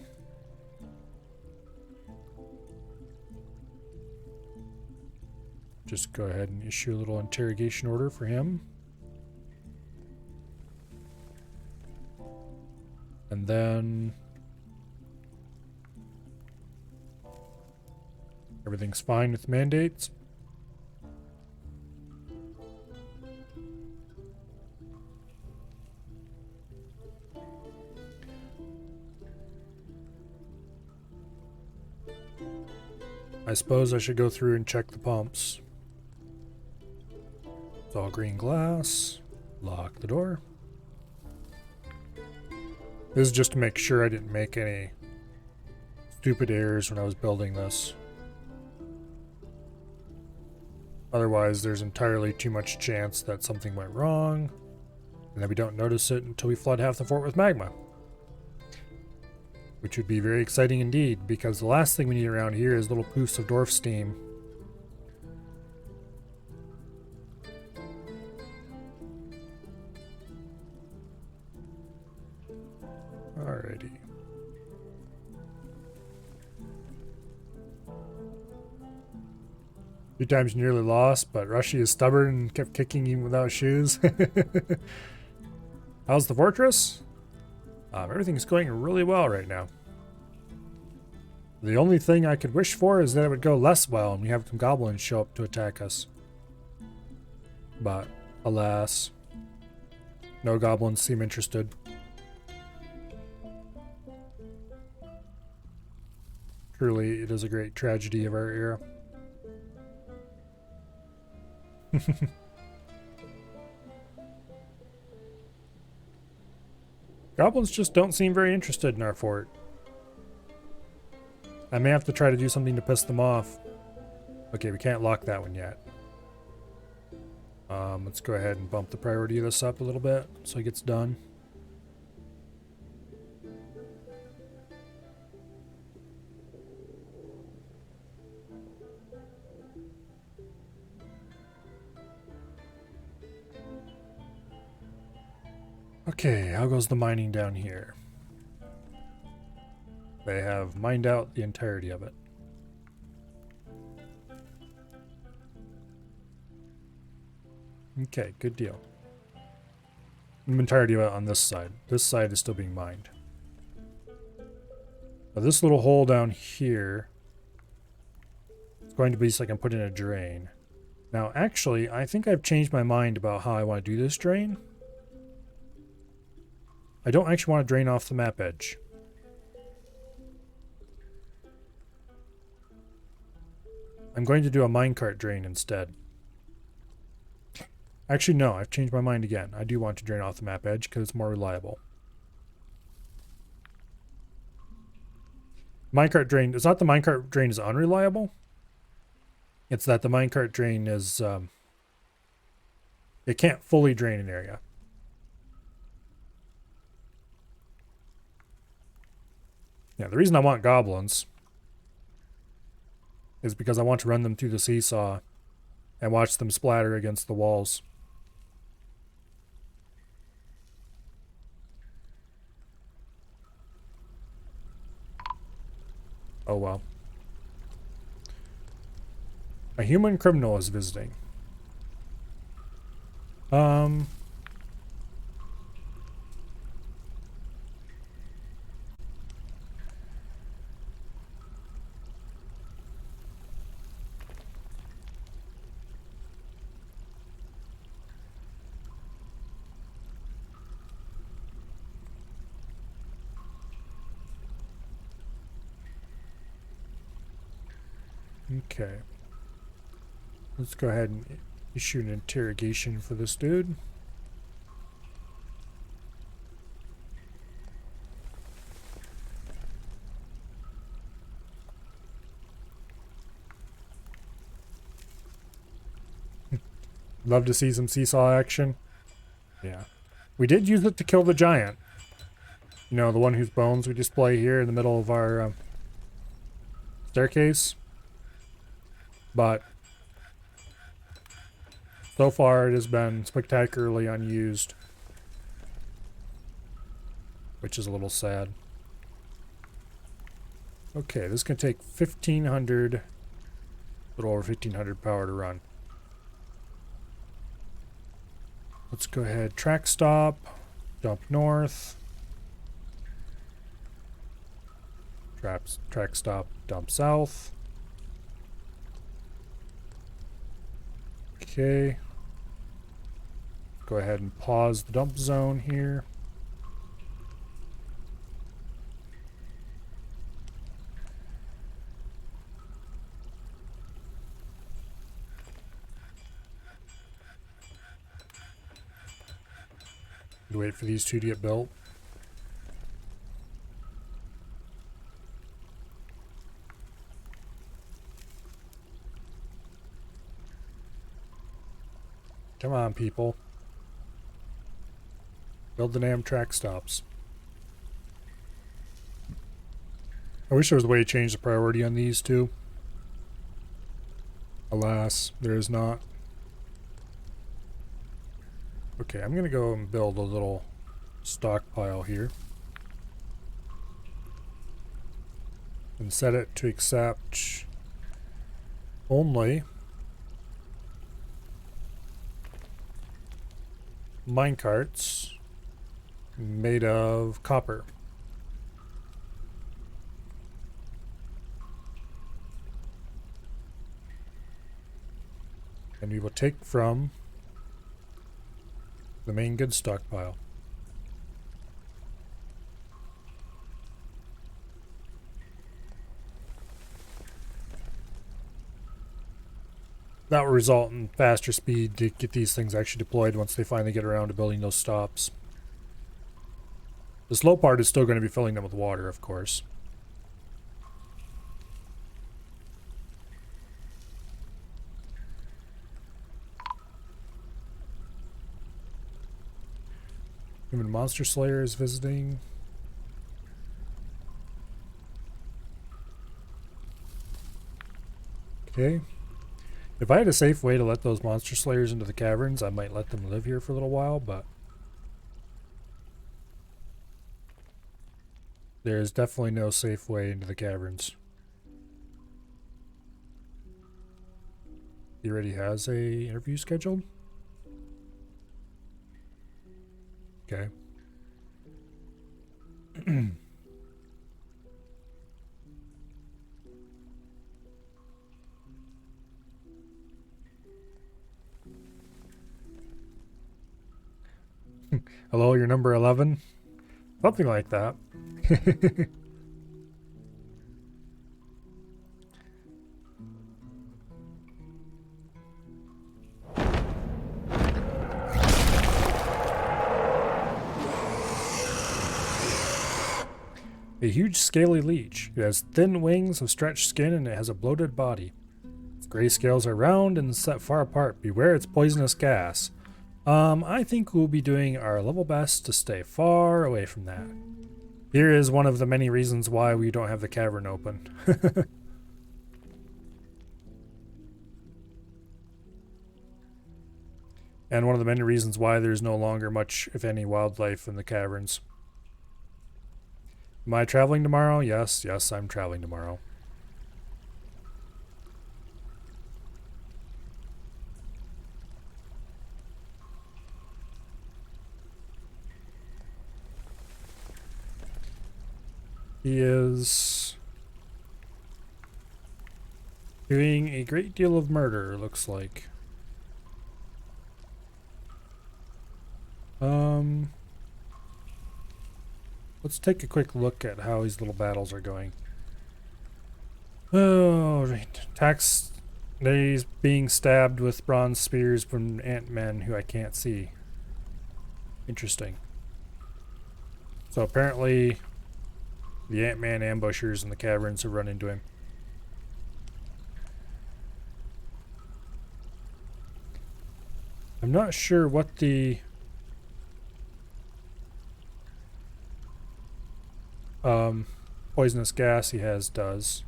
Just go ahead and issue a little interrogation order for him. And then everything's fine with mandates. I suppose I should go through and check the pumps. It's all green glass. Lock the door. This is just to make sure I didn't make any stupid errors when I was building this. Otherwise, there's entirely too much chance that something went wrong, and that we don't notice it until we flood half the fort with magma. Which would be very exciting indeed, because the last thing we need around here is little poofs of dwarf steam. Alrighty. A few times nearly lost, but Rushy is stubborn and kept kicking even without shoes. How's the fortress? Everything's going really well right now. The only thing I could wish for is that it would go less well and we have some goblins show up to attack us. But, alas, no goblins seem interested. Truly, it is a great tragedy of our era. Goblins just don't seem very interested in our fort. I may have to try to do something to piss them off. Okay, we can't lock that one yet. Let's go ahead and bump the priority of this up a little bit so it gets done. Okay, how goes the mining down here? They have mined out the entirety of it. Okay, good deal. Entirety of it on this side. This side is still being mined. Now this little hole down here is going to be so I can put in a drain. Now, actually, I think I've changed my mind about how I want to do this drain. I don't actually want to drain off the map edge. I'm going to do a minecart drain instead. Actually, no, I've changed my mind again. I do want to drain off the map edge because it's more reliable. Minecart drain, it's not the minecart drain is unreliable. It's that the minecart drain is, it can't fully drain an area. Yeah, the reason I want goblins is because I want to run them through the seesaw and watch them splatter against the walls. Oh well. A human criminal is visiting. Okay. Let's go ahead and issue an interrogation for this dude. Love to see some seesaw action. Yeah. We did use it to kill the giant. You know, the one whose bones we display here in the middle of our staircase. But so far it has been spectacularly unused. Which is a little sad. Okay, this is going to take 1,500, a little over 1,500 power to run. Let's go ahead, track stop, dump north. Track stop, dump south. Okay. Go ahead and pause the dump zone here. Wait for these two to get built. Come on, people. Build the damn track stops. I wish there was a way to change the priority on these two. Alas, there is not. Okay, I'm gonna go and build a little stockpile here. And set it to accept only minecarts made of copper. And we will take from the main goods stockpile. That will result in faster speed to get these things actually deployed once they finally get around to building those stops. The slow part is still going to be filling them with water, of course. Human Monster Slayer is visiting. Okay. If I had a safe way to let those Monster Slayers into the caverns, I might let them live here for a little while, but there is definitely no safe way into the caverns. He already has a interview scheduled? Okay. Hello, you're number 11? Something like that. A huge scaly leech. It has thin wings with stretched skin and it has a bloated body. Its gray scales are round and set far apart. Beware its poisonous gas. I think we'll be doing our level best to stay far away from that. Here is one of the many reasons why we don't have the cavern open. And one of the many reasons why there's no longer much, if any, wildlife in the caverns. Am I traveling tomorrow? Yes, I'm traveling tomorrow. He is doing a great deal of murder, looks like. Let's take a quick look at how these little battles are going. Oh, right. Tax He's being stabbed with bronze spears from ant-men who I can't see. Interesting. So apparently the ant-man ambushers in the caverns have run into him. I'm not sure what the poisonous gas he has does.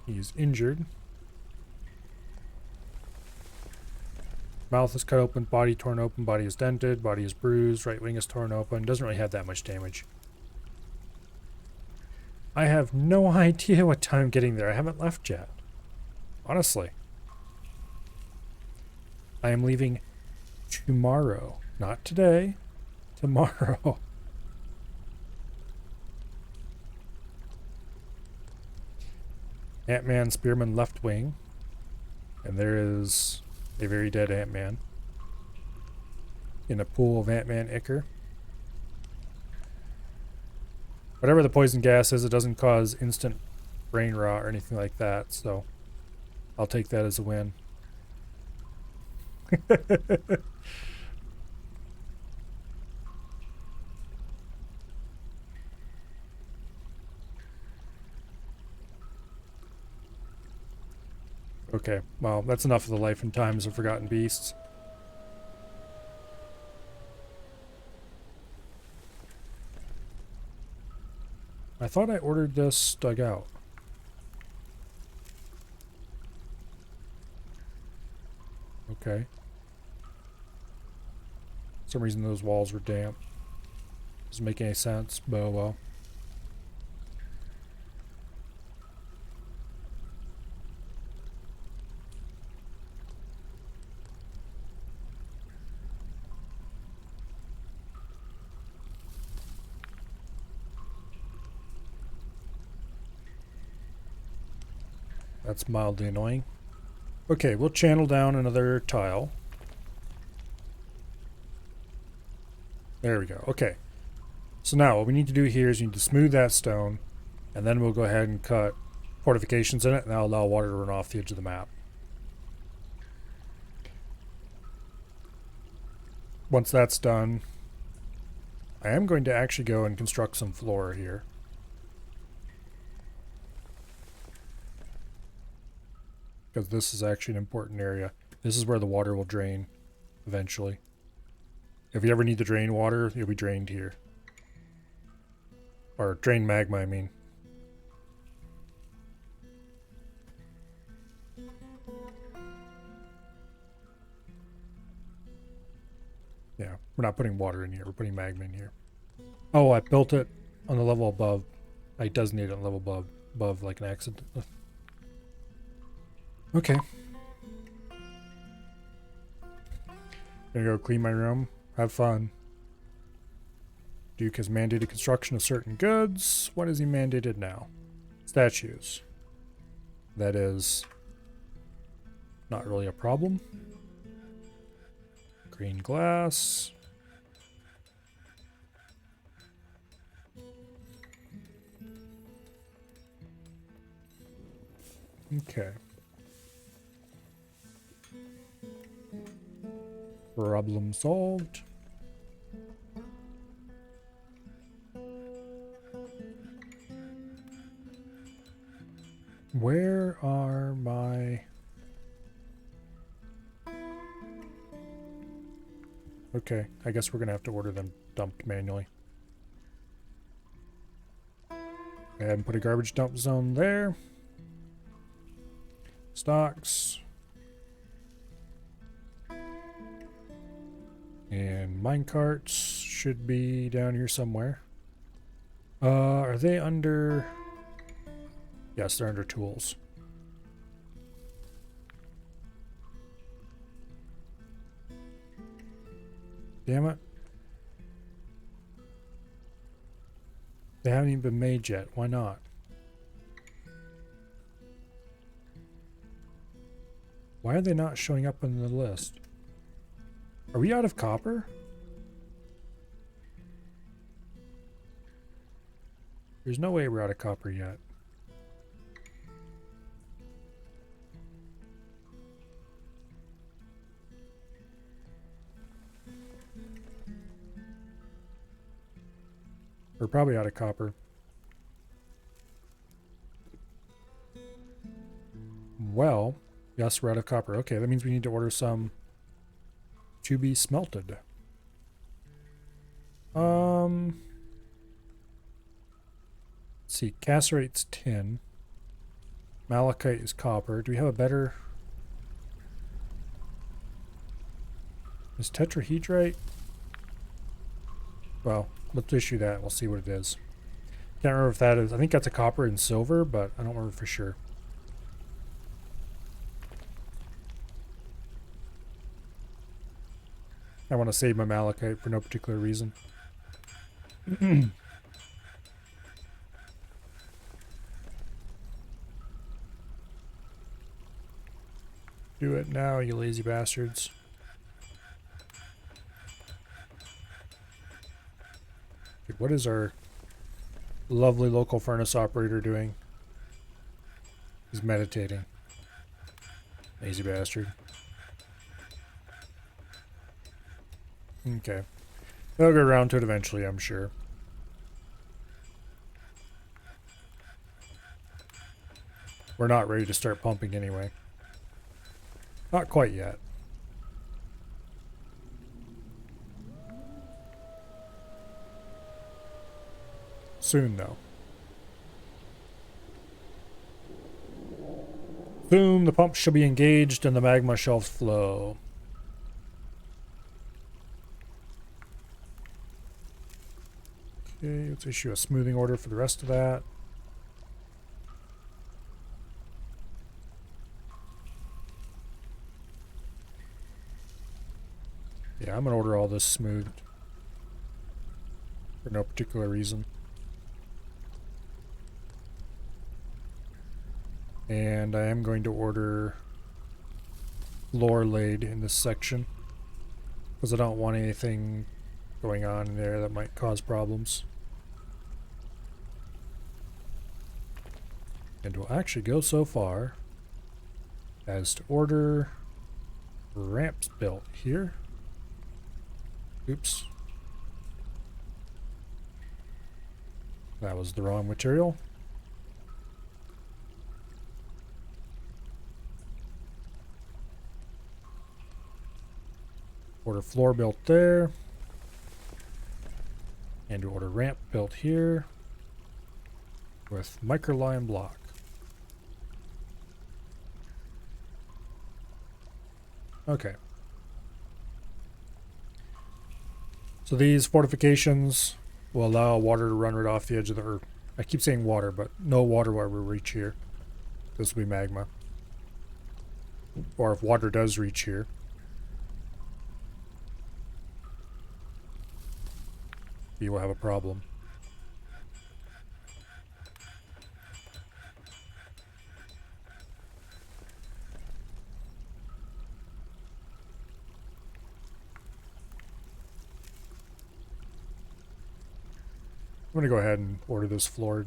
He's injured. Mouth is cut open, body torn open, body is dented, body is bruised, right wing is torn open. Doesn't really have that much damage. I have no idea what time I'm getting there. I haven't left yet. Honestly. I am leaving tomorrow. Not today. Tomorrow. Ant-Man Spearman left wing. And there is a very dead Ant-Man in a pool of Ant-Man ichor. Whatever the poison gas is, it doesn't cause instant brain rot or anything like that, so I'll take that as a win. Okay, well, that's enough of the life and times of forgotten beasts. I thought I ordered this dug out. Okay. For some reason those walls were damp. Doesn't make any sense, but oh well. That's mildly annoying. Okay, we'll channel down another tile. There we go. Okay. So now what we need to do here is you need to smooth that stone, and then we'll go ahead and cut fortifications in it, and that'll allow water to run off the edge of the map. Once that's done, I am going to actually go and construct some flora here. Because this is actually an important area. This is where the water will drain eventually. If you ever need to drain water, you'll be drained here. Or drain magma, I mean. Yeah, we're not putting water in here, we're putting magma in here. Oh, I built it on the level above. I designated it on the level above like an accident. Okay. Gonna go clean my room. Have fun. Duke has mandated construction of certain goods. What is he mandated now? Statues. That is not really a problem. Green glass. Okay. Problem solved. Where are my... Okay, I guess we're gonna have to order them dumped manually. Go ahead and put a garbage dump zone there. Stocks. And minecarts should be down here somewhere. Are they under... Yes, they're under tools. Damn it. They haven't even been made yet. Why not? Why are they not showing up on the list? Are we out of copper? There's no way we're out of copper yet. We're probably out of copper. Well, yes, we're out of copper. Okay, that means we need to order some to be smelted. Let's see, Casserate's tin. Malachite is copper. Do we have a better... Is tetrahedrite? Well, let's issue that. We'll see what it is. Can't remember if that is... I think that's a copper and silver, but I don't remember for sure. I want to save my malachite for no particular reason. Do it now, you lazy bastards. Okay, what is our lovely local furnace operator doing? He's meditating. Lazy bastard. Okay. They'll get around to it eventually, I'm sure. We're not ready to start pumping anyway. Not quite yet. Soon, though. Soon, the pumps shall be engaged and the magma shall flow. Okay, let's issue a smoothing order for the rest of that. Yeah, I'm gonna order all this smoothed. For no particular reason. And I am going to order floor laid in this section. Because I don't want anything going on in there that might cause problems. And we'll actually go so far as to order ramps built here. Oops. That was the wrong material. Order floor built there. And order ramp built here with microline block. Okay. So these fortifications will allow water to run right off the edge of the earth. I keep saying water, but no water will ever reach here. This will be magma. Or if water does reach here. you will have a problem. I'm gonna go ahead and order this floored.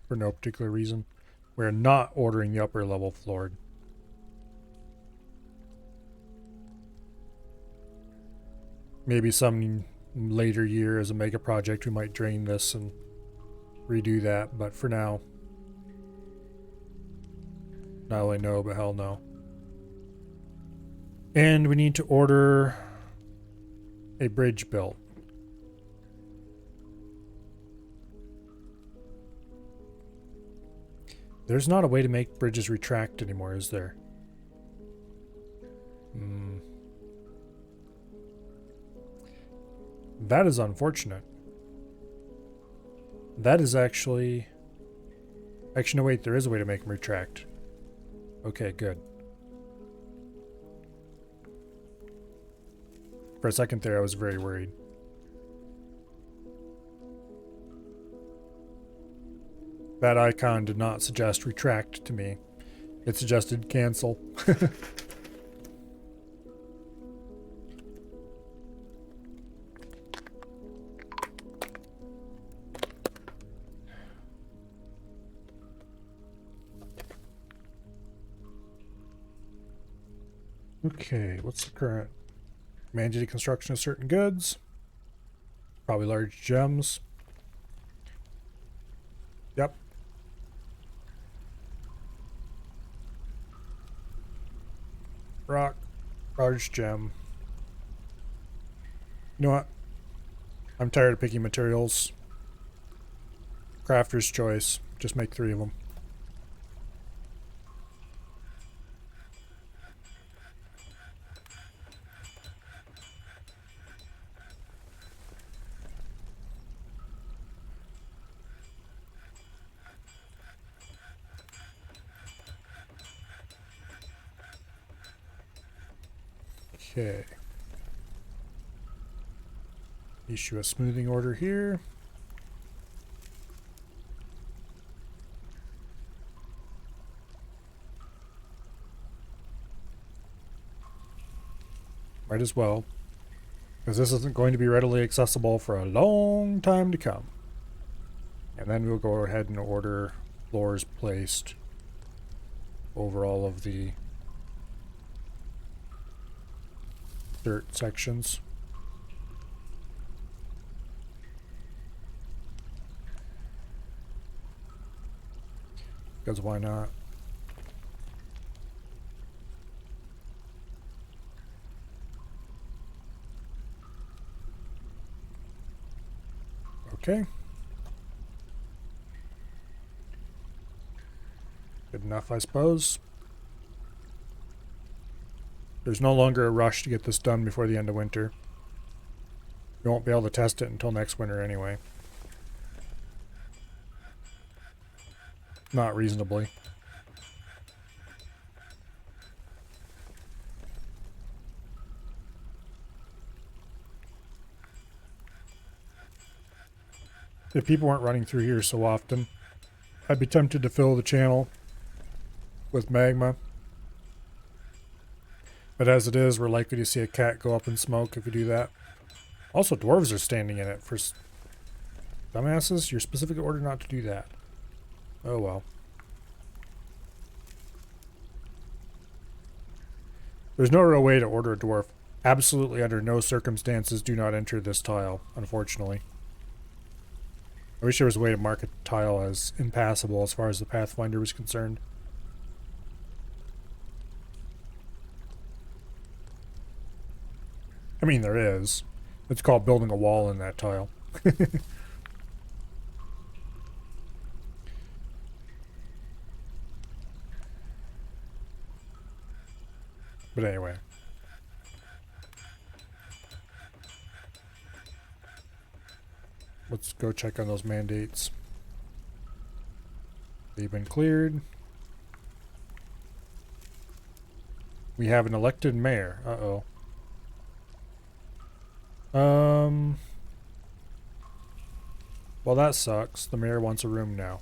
For no particular reason. We're not ordering the upper level floored. Maybe some later year as a mega project we might drain this and redo that, but for now, not only no, but hell no. And we need to order a bridge built. There's not a way to make bridges retract anymore, is there? That is unfortunate. That is actually... Actually, no, wait, there is a way to make them retract. Okay, good. For a second there, I was very worried. That icon did not suggest retract to me. It suggested cancel. Okay, what's the current? Managing construction of certain goods. Probably large gems. Yep. Rock. Large gem. You know what? I'm tired of picking materials. Crafter's choice. Just make 3 of them. Okay. Issue a smoothing order here. Might as well, because this isn't going to be readily accessible for a long time to come. And then we'll go ahead and order floors placed over all of the dirt sections. Because why not? Okay. Good enough, I suppose. There's no longer a rush to get this done before the end of winter. We won't be able to test it until next winter anyway. Not reasonably. If people weren't running through here so often, I'd be tempted to fill the channel with magma. But as it is, we're likely to see a cat go up in smoke if we do that. Also, dwarves are standing in it for... Dumbasses, you're specifically ordered not to do that. Oh well. There's no real way to order a dwarf. Absolutely under no circumstances do not enter this tile, unfortunately. I wish there was a way to mark a tile as impassable as far as the Pathfinder was concerned. I mean, there is. It's called building a wall in that tile. But anyway. Let's go check on those mandates. They've been cleared. We have an elected mayor. Uh-oh. Well, that sucks. The mayor wants a room now.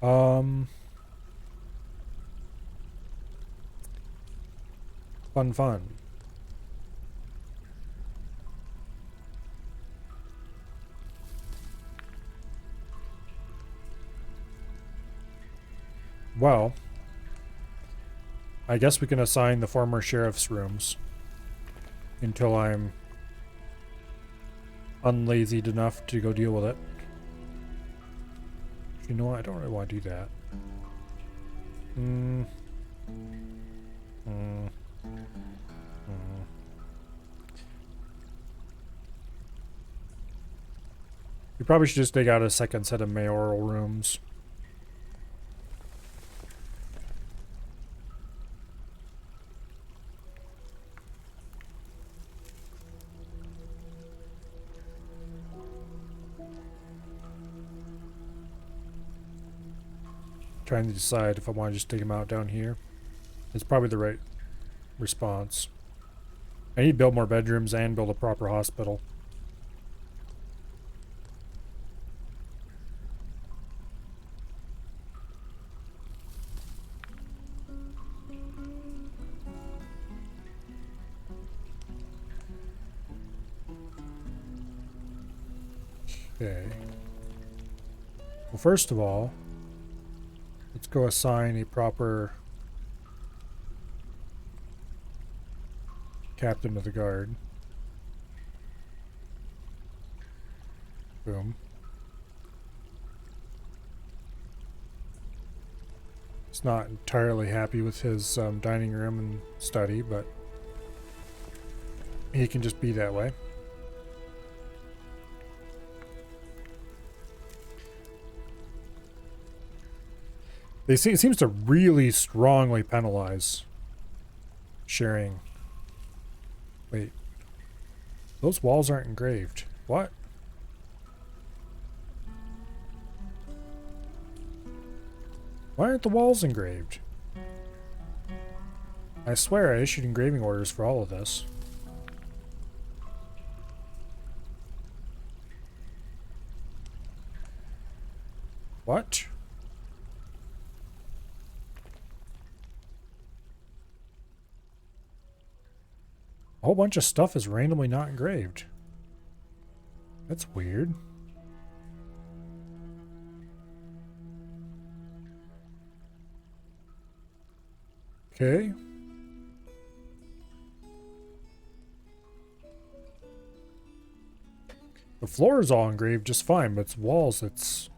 Fun. Well, I guess we can assign the former sheriff's rooms until I'm unlazied enough to go deal with it. You know what? I don't really want to do that. We probably should just take out a second set of mayoral rooms. Trying to decide if I want to just take them out down here. It's probably the right response. I need to build more bedrooms and build a proper hospital. Okay. Well, first of all, let's go assign a proper captain of the guard. Boom. He's not entirely happy with his dining room and study, but he can just be that way. It seems to really strongly penalize sharing. Wait. Those walls aren't engraved. What? Why aren't the walls engraved? I swear I issued engraving orders for all of this. What? A whole bunch of stuff is randomly not engraved. That's weird. Okay. The floor is all engraved just fine, but it's walls that's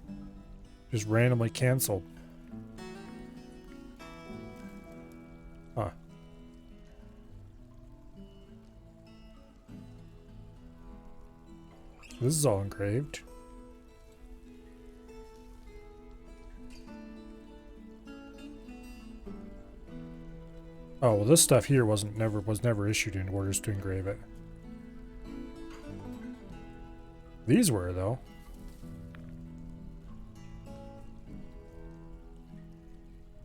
just randomly canceled. Huh. This is all engraved. Oh, well, this stuff here was never issued in orders to engrave it. These were, though.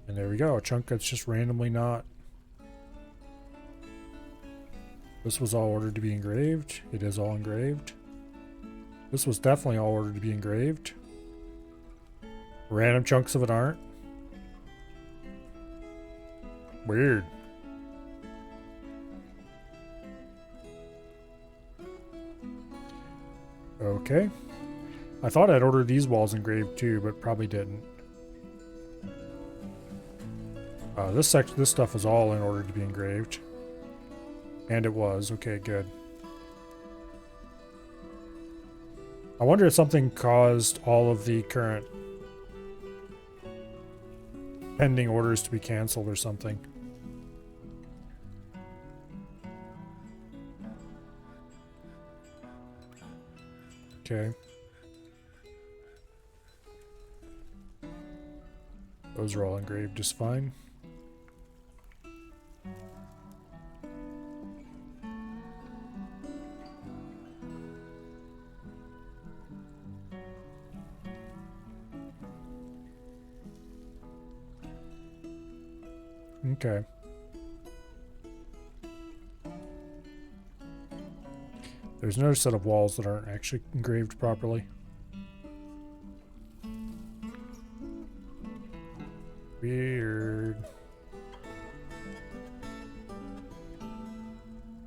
And there we go, a chunk that's just randomly not. This was all ordered to be engraved. It is all engraved. This was definitely all ordered to be engraved. Random chunks of it aren't. Weird. Okay. I thought I'd ordered these walls engraved too, but probably didn't. This stuff is all in order to be engraved. And it was. Okay, good. I wonder if something caused all of the current pending orders to be canceled or something. Okay. Those are all engraved just fine. Okay. There's another set of walls that aren't actually engraved properly. Weird.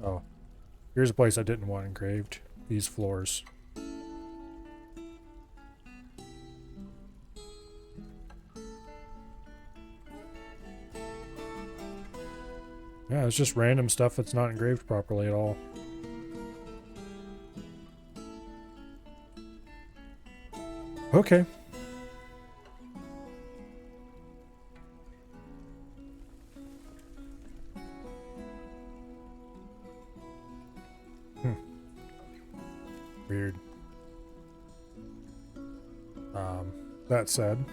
Oh. Here's a place I didn't want engraved. These floors. Yeah, it's just random stuff that's not engraved properly at all. Okay. Weird. That said,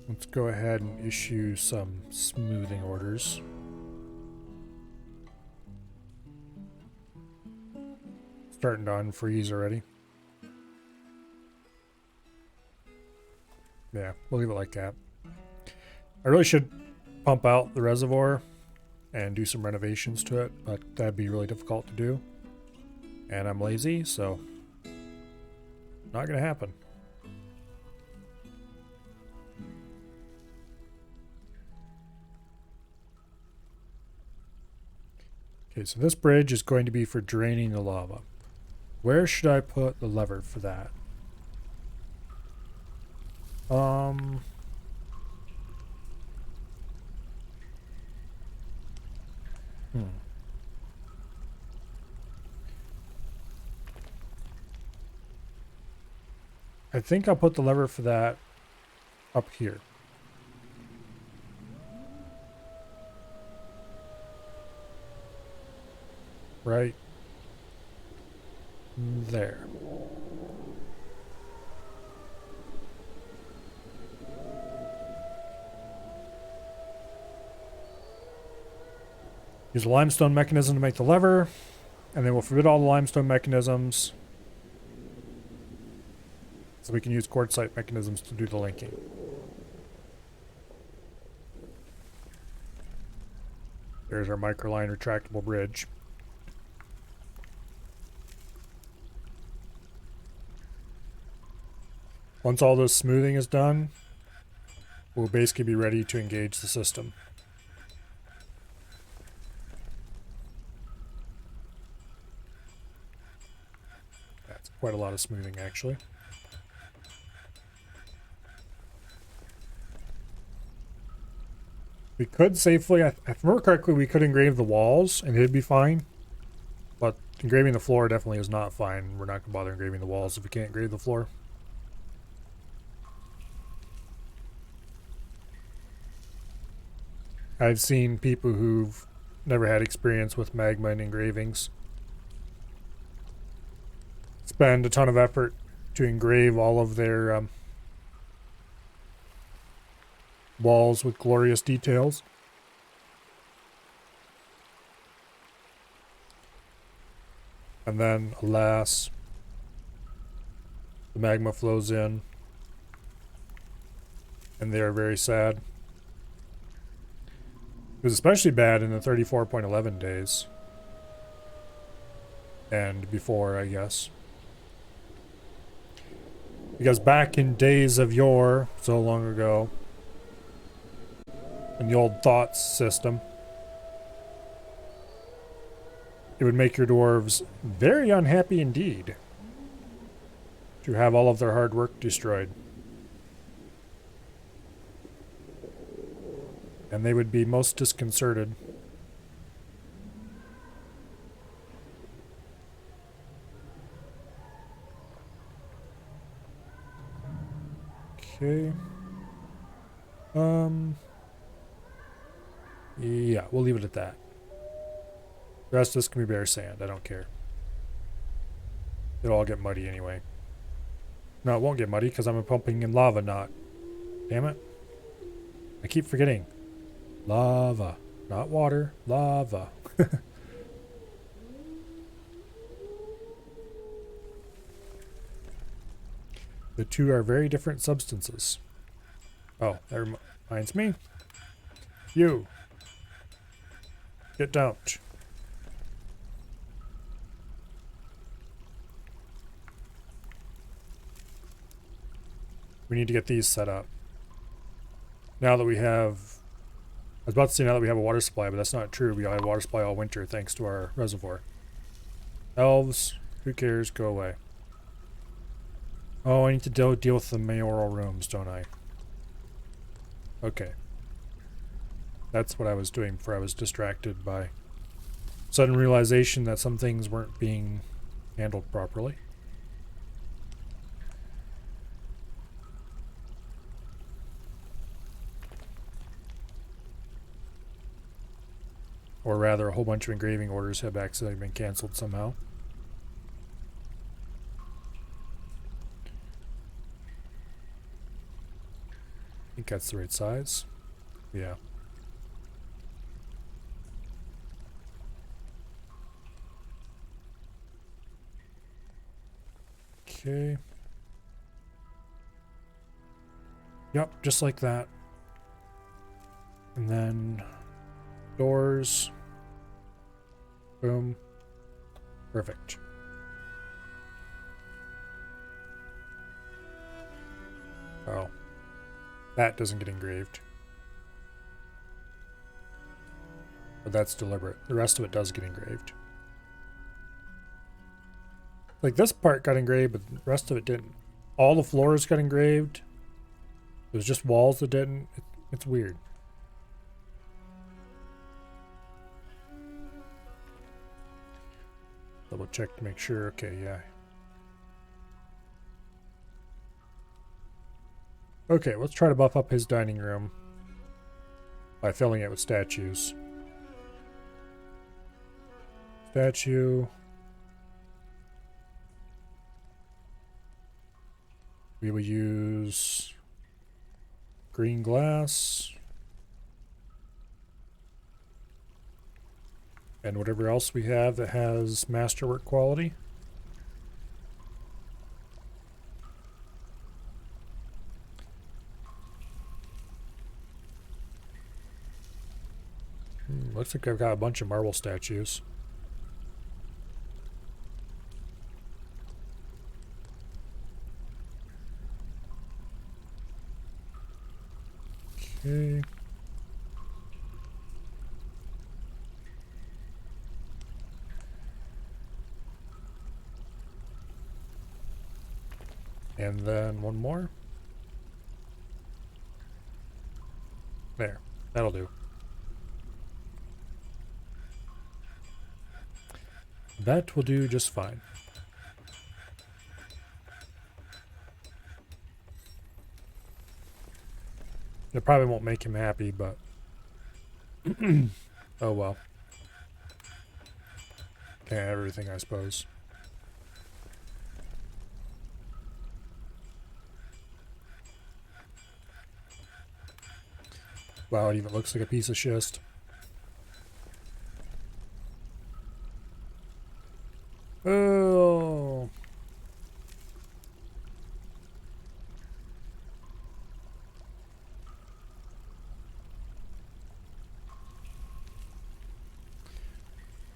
let's go ahead and issue some smoothing orders. Starting to unfreeze already. Yeah, we'll leave it like that. I really should pump out the reservoir and do some renovations to it, but that'd be really difficult to do. And I'm lazy, so not gonna happen. Okay, so this bridge is going to be for draining the lava. Where should I put the lever for that? I think I'll put the lever for that up here. Right there. Use a limestone mechanism to make the lever, and then we'll forbid all the limestone mechanisms so we can use quartzite mechanisms to do the linking. There's our microline retractable bridge. Once all this smoothing is done, we'll basically be ready to engage the system. That's quite a lot of smoothing, actually. We could safely, if I remember correctly, we could engrave the walls and it'd be fine. But engraving the floor definitely is not fine. We're not going to bother engraving the walls if we can't engrave the floor. I've seen people who've never had experience with magma and engravings spend a ton of effort to engrave all of their walls with glorious details. And then, alas, the magma flows in, and they are very sad. It was especially bad in the 34.11 days. And before, I guess. Because back in days of yore, so long ago, in the old thoughts system, it would make your dwarves very unhappy indeed to have all of their hard work destroyed. And they would be most disconcerted. Okay. Yeah, we'll leave it at that. The rest of this can be bare sand. I don't care. It'll all get muddy anyway. No, it won't get muddy because I'm pumping in lava, not. Damn it. I keep forgetting. Lava. Not water. Lava. The two are very different substances. Oh, that reminds me. You. Get down. We need to get these set up. Now that we have... I was about to say now that we have a water supply, but that's not true. We had a water supply all winter thanks to our reservoir. Elves, who cares? Go away. Oh, I need to deal with the mayoral rooms, don't I? Okay. That's what I was doing before I was distracted by sudden realization that some things weren't being handled properly. Or rather, a whole bunch of engraving orders have accidentally been canceled somehow. I think that's the right size. Yeah. Okay. Yep, just like that. And then doors. Boom. Perfect. Oh. That doesn't get engraved. But that's deliberate. The rest of it does get engraved. Like this part got engraved, but the rest of it didn't. All the floors got engraved. It was just walls that didn't. It's weird. Double check to make sure. Okay, yeah. Okay, let's try to buff up his dining room by filling it with statues. Statue. We will use green glass. And whatever else we have that has masterwork quality. Looks like I've got a bunch of marble statues. Okay. And then one more. There. That'll do. That will do just fine. It probably won't make him happy, but... oh well. Can't have everything, I suppose. Wow, it even looks like a piece of schist. Oh.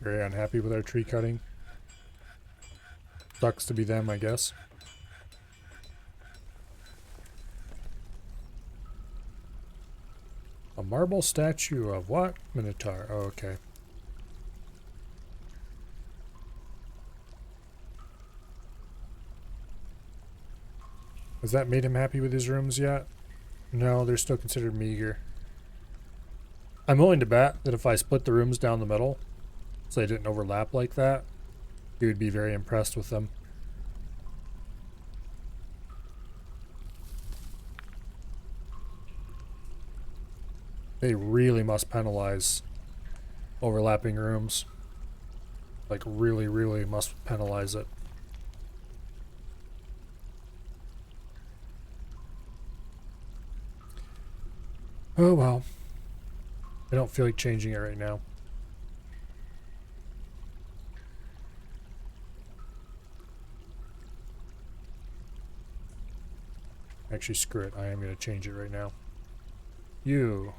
Very unhappy with our tree cutting. Sucks to be them, I guess. A marble statue of what? Minotaur. Oh, okay. Has that made him happy with his rooms yet? No, they're still considered meager. I'm willing to bet that if I split the rooms down the middle, so they didn't overlap like that, he would be very impressed with them. They really must penalize overlapping rooms. Like, really, really must penalize it. Oh well. I don't feel like changing it right now. Actually, screw it. I am going to change it right now. You.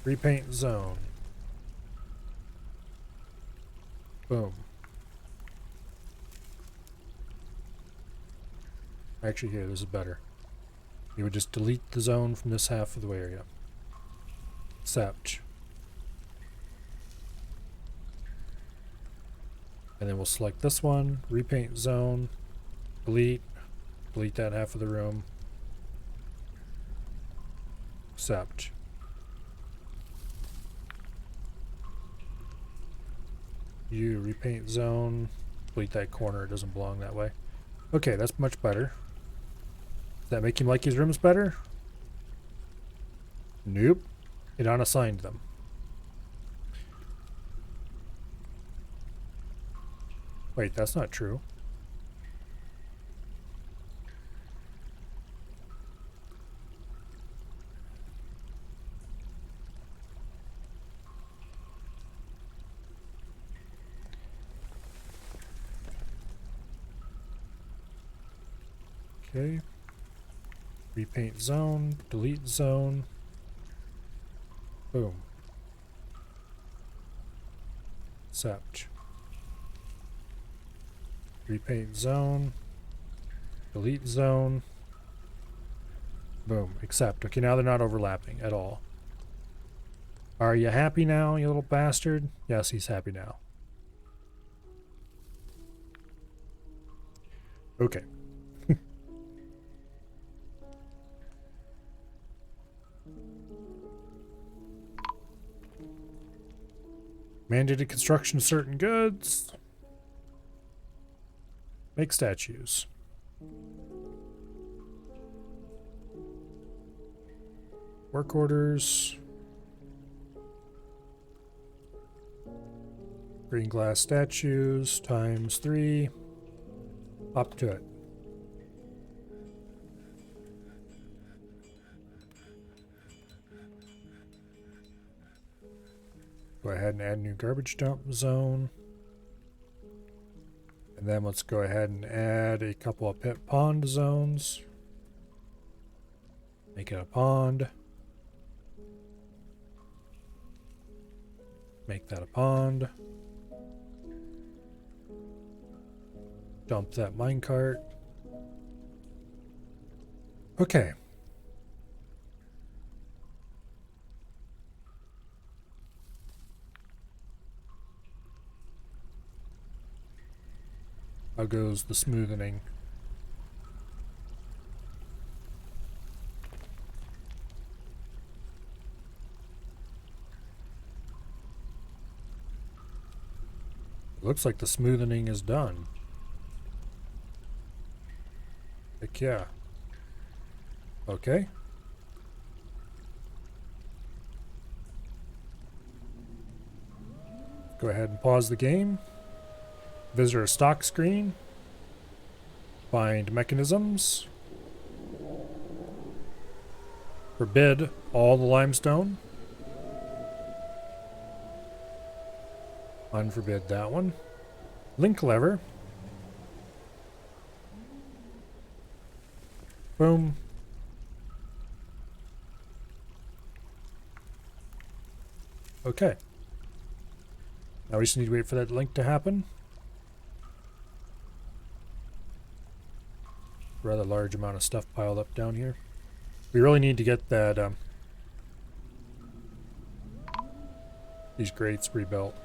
Repaint zone. Boom. Actually, here, this is better. You would just delete the zone from this half of the area. Accept. And then we'll select this one, repaint zone, delete that half of the room. Accept. You repaint zone, delete that corner, it doesn't belong that way. Okay, that's much better. Does that make him like his rooms better? Nope. It unassigned them. Wait, that's not true. Okay. Repaint zone, delete zone. Boom. Accept. Repaint zone, delete zone. Boom. Accept. Okay, now they're not overlapping at all. Are you happy now, you little bastard? Yes, he's happy now. Okay. Mandated construction of certain goods. Make statues. Work orders. Green glass statues times 3. Up to it. Go ahead and add new garbage dump zone. And then let's go ahead and add a couple of pit pond zones. Make it a pond. Make that a pond. Dump that minecart. Okay. How goes the smoothing? Looks like the smoothing is done. Heck yeah. Okay. Go ahead and pause the game. Visitor stock screen. Find mechanisms. Forbid all the limestone. Unforbid that one. Link lever. Boom. Okay. Now we just need to wait for that link to happen. Rather large amount of stuff piled up down here. We really need to get that these grates rebuilt.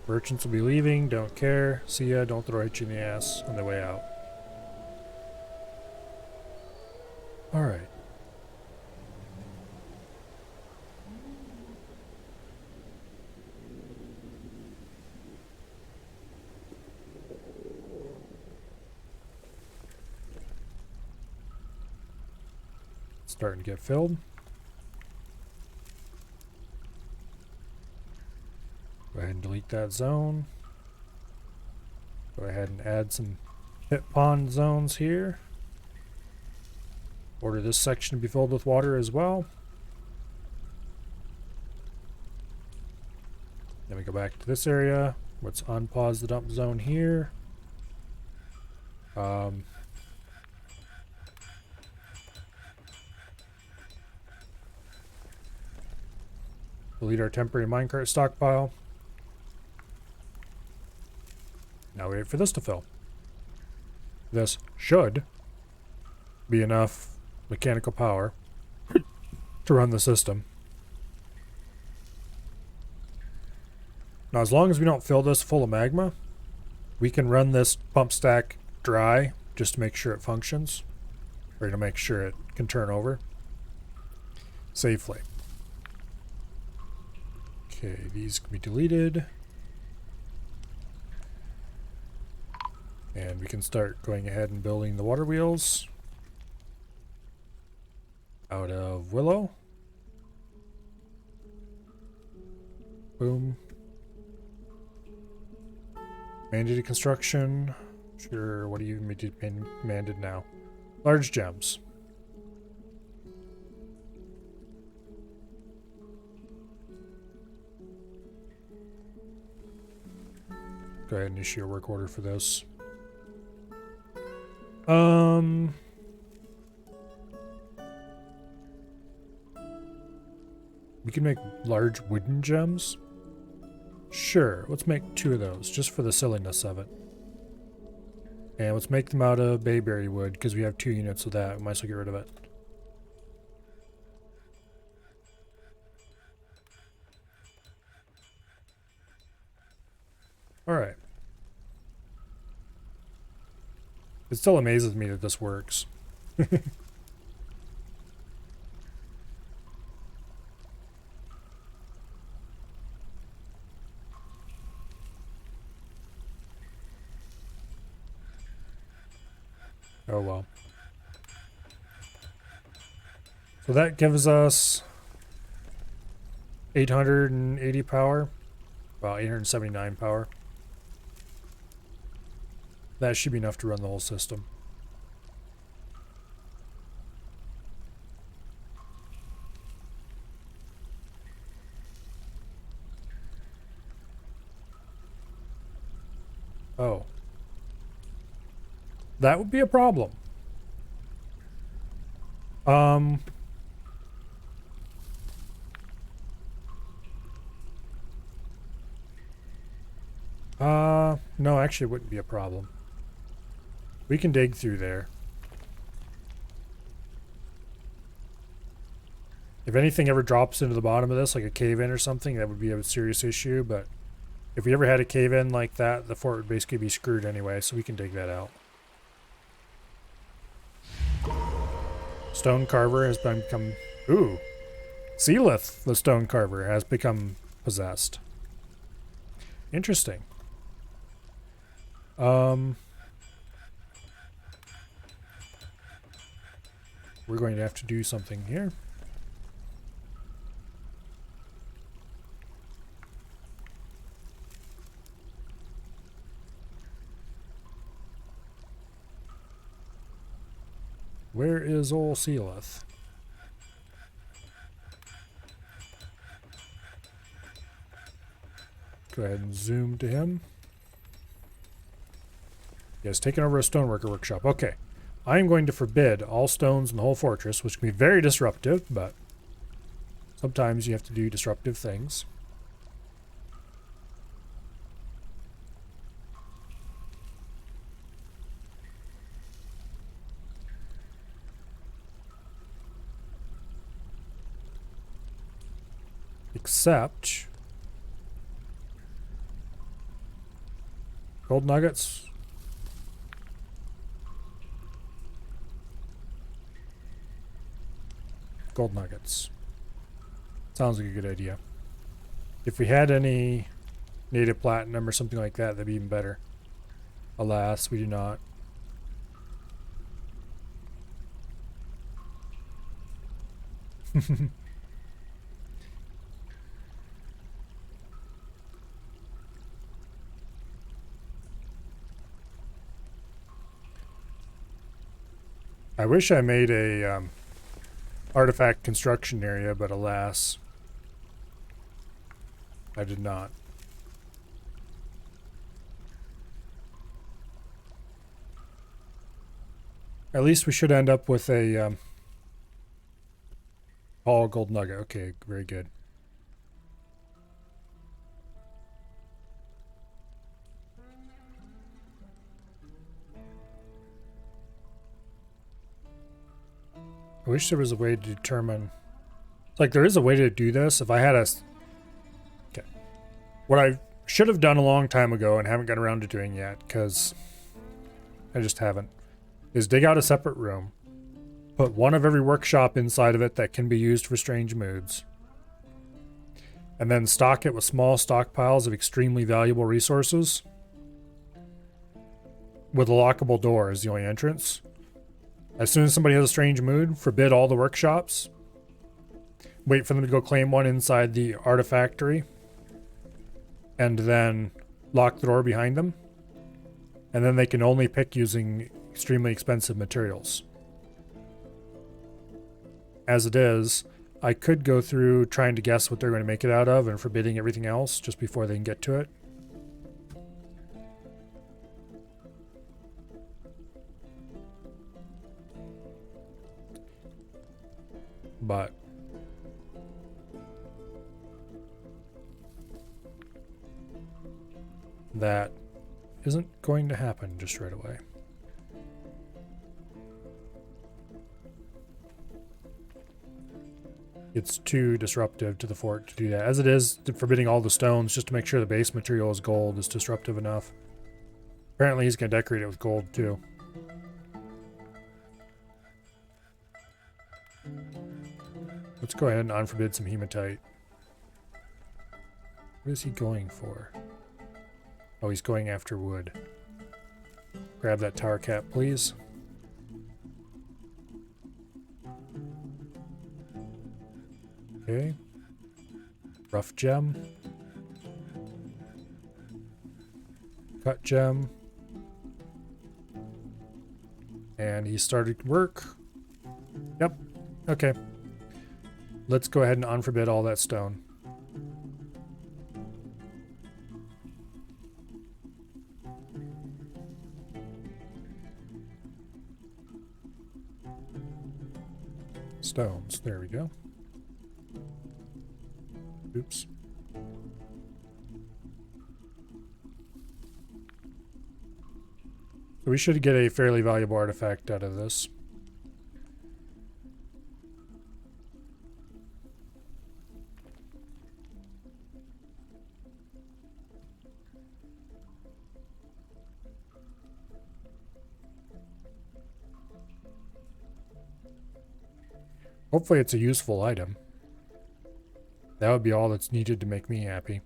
Merchants will be leaving, don't care. See ya, don't throw it you in the ass on the way out. Alright. Starting to get filled. Go ahead and delete that zone. Go ahead and add some pit pond zones here. Order this section to be filled with water as well. Then we go back to this area. Let's unpause the dump zone here. Delete our temporary minecart stockpile. Now we wait for this to fill. This should be enough mechanical power to run the system. Now, as long as we don't fill this full of magma, we can run this pump stack dry just to make sure it functions, or to make sure it can turn over safely. Okay, these can be deleted. And we can start going ahead and building the water wheels out of willow. Boom. Mandated construction. Sure, what do you mandate now? Large gems. Go ahead and issue a work order for this. We can make large wooden gems. Sure, let's make 2 of those, just for the silliness of it. And let's make them out of bayberry wood, because we have 2 units of that. We might as well get rid of it. Alright. It still amazes me that this works. Oh well. So that gives us 880 power. Well, 879 power. That should be enough to run the whole system. Oh. That would be a problem. No, actually it wouldn't be a problem. We can dig through there. If anything ever drops into the bottom of this, like a cave-in or something, that would be a serious issue, but if we ever had a cave-in like that, the fort would basically be screwed anyway, so we can dig that out. Stone Carver has become... Ooh! Sealith, the Stone Carver, has become possessed. Interesting. We're going to have to do something here. Where is old Sealith? Go ahead and zoom to him. He has taken over a stoneworker workshop. Okay. I am going to forbid all stones in the whole fortress, which can be very disruptive, but sometimes you have to do disruptive things. Except gold nuggets. Gold nuggets. Sounds like a good idea. If we had any native platinum or something like that, that'd be even better. Alas, we do not. I wish I made a artifact construction area, but alas, I did not. At least we should end up with a all gold nugget. Okay, very good. I wish there was a way to determine... Like, there is a way to do this. If I had a... Okay. What I should have done a long time ago and haven't got around to doing yet, because I just haven't, is dig out a separate room, put one of every workshop inside of it that can be used for strange moods, and then stock it with small stockpiles of extremely valuable resources, with a lockable door as the only entrance. As soon as somebody has a strange mood, forbid all the workshops. Wait for them to go claim one inside the artifactory. And then lock the door behind them. And then they can only pick using extremely expensive materials. As it is, I could go through trying to guess what they're going to make it out of and forbidding everything else just before they can get to it. But that isn't going to happen just right away. It's too disruptive to the fort to do that. As it is, forbidding all the stones just to make sure the base material is gold is disruptive enough. Apparently he's going to decorate it with gold too. Let's go ahead and unforbid some hematite. What is he going for? Oh, he's going after wood. Grab that tower cap, please. Okay. Rough gem. Cut gem. And he started work. Yep. Okay. Let's go ahead and unforbid all that stone. Stones. There we go. Oops. So we should get a fairly valuable artifact out of this. Hopefully it's a useful item. That would be all that's needed to make me happy.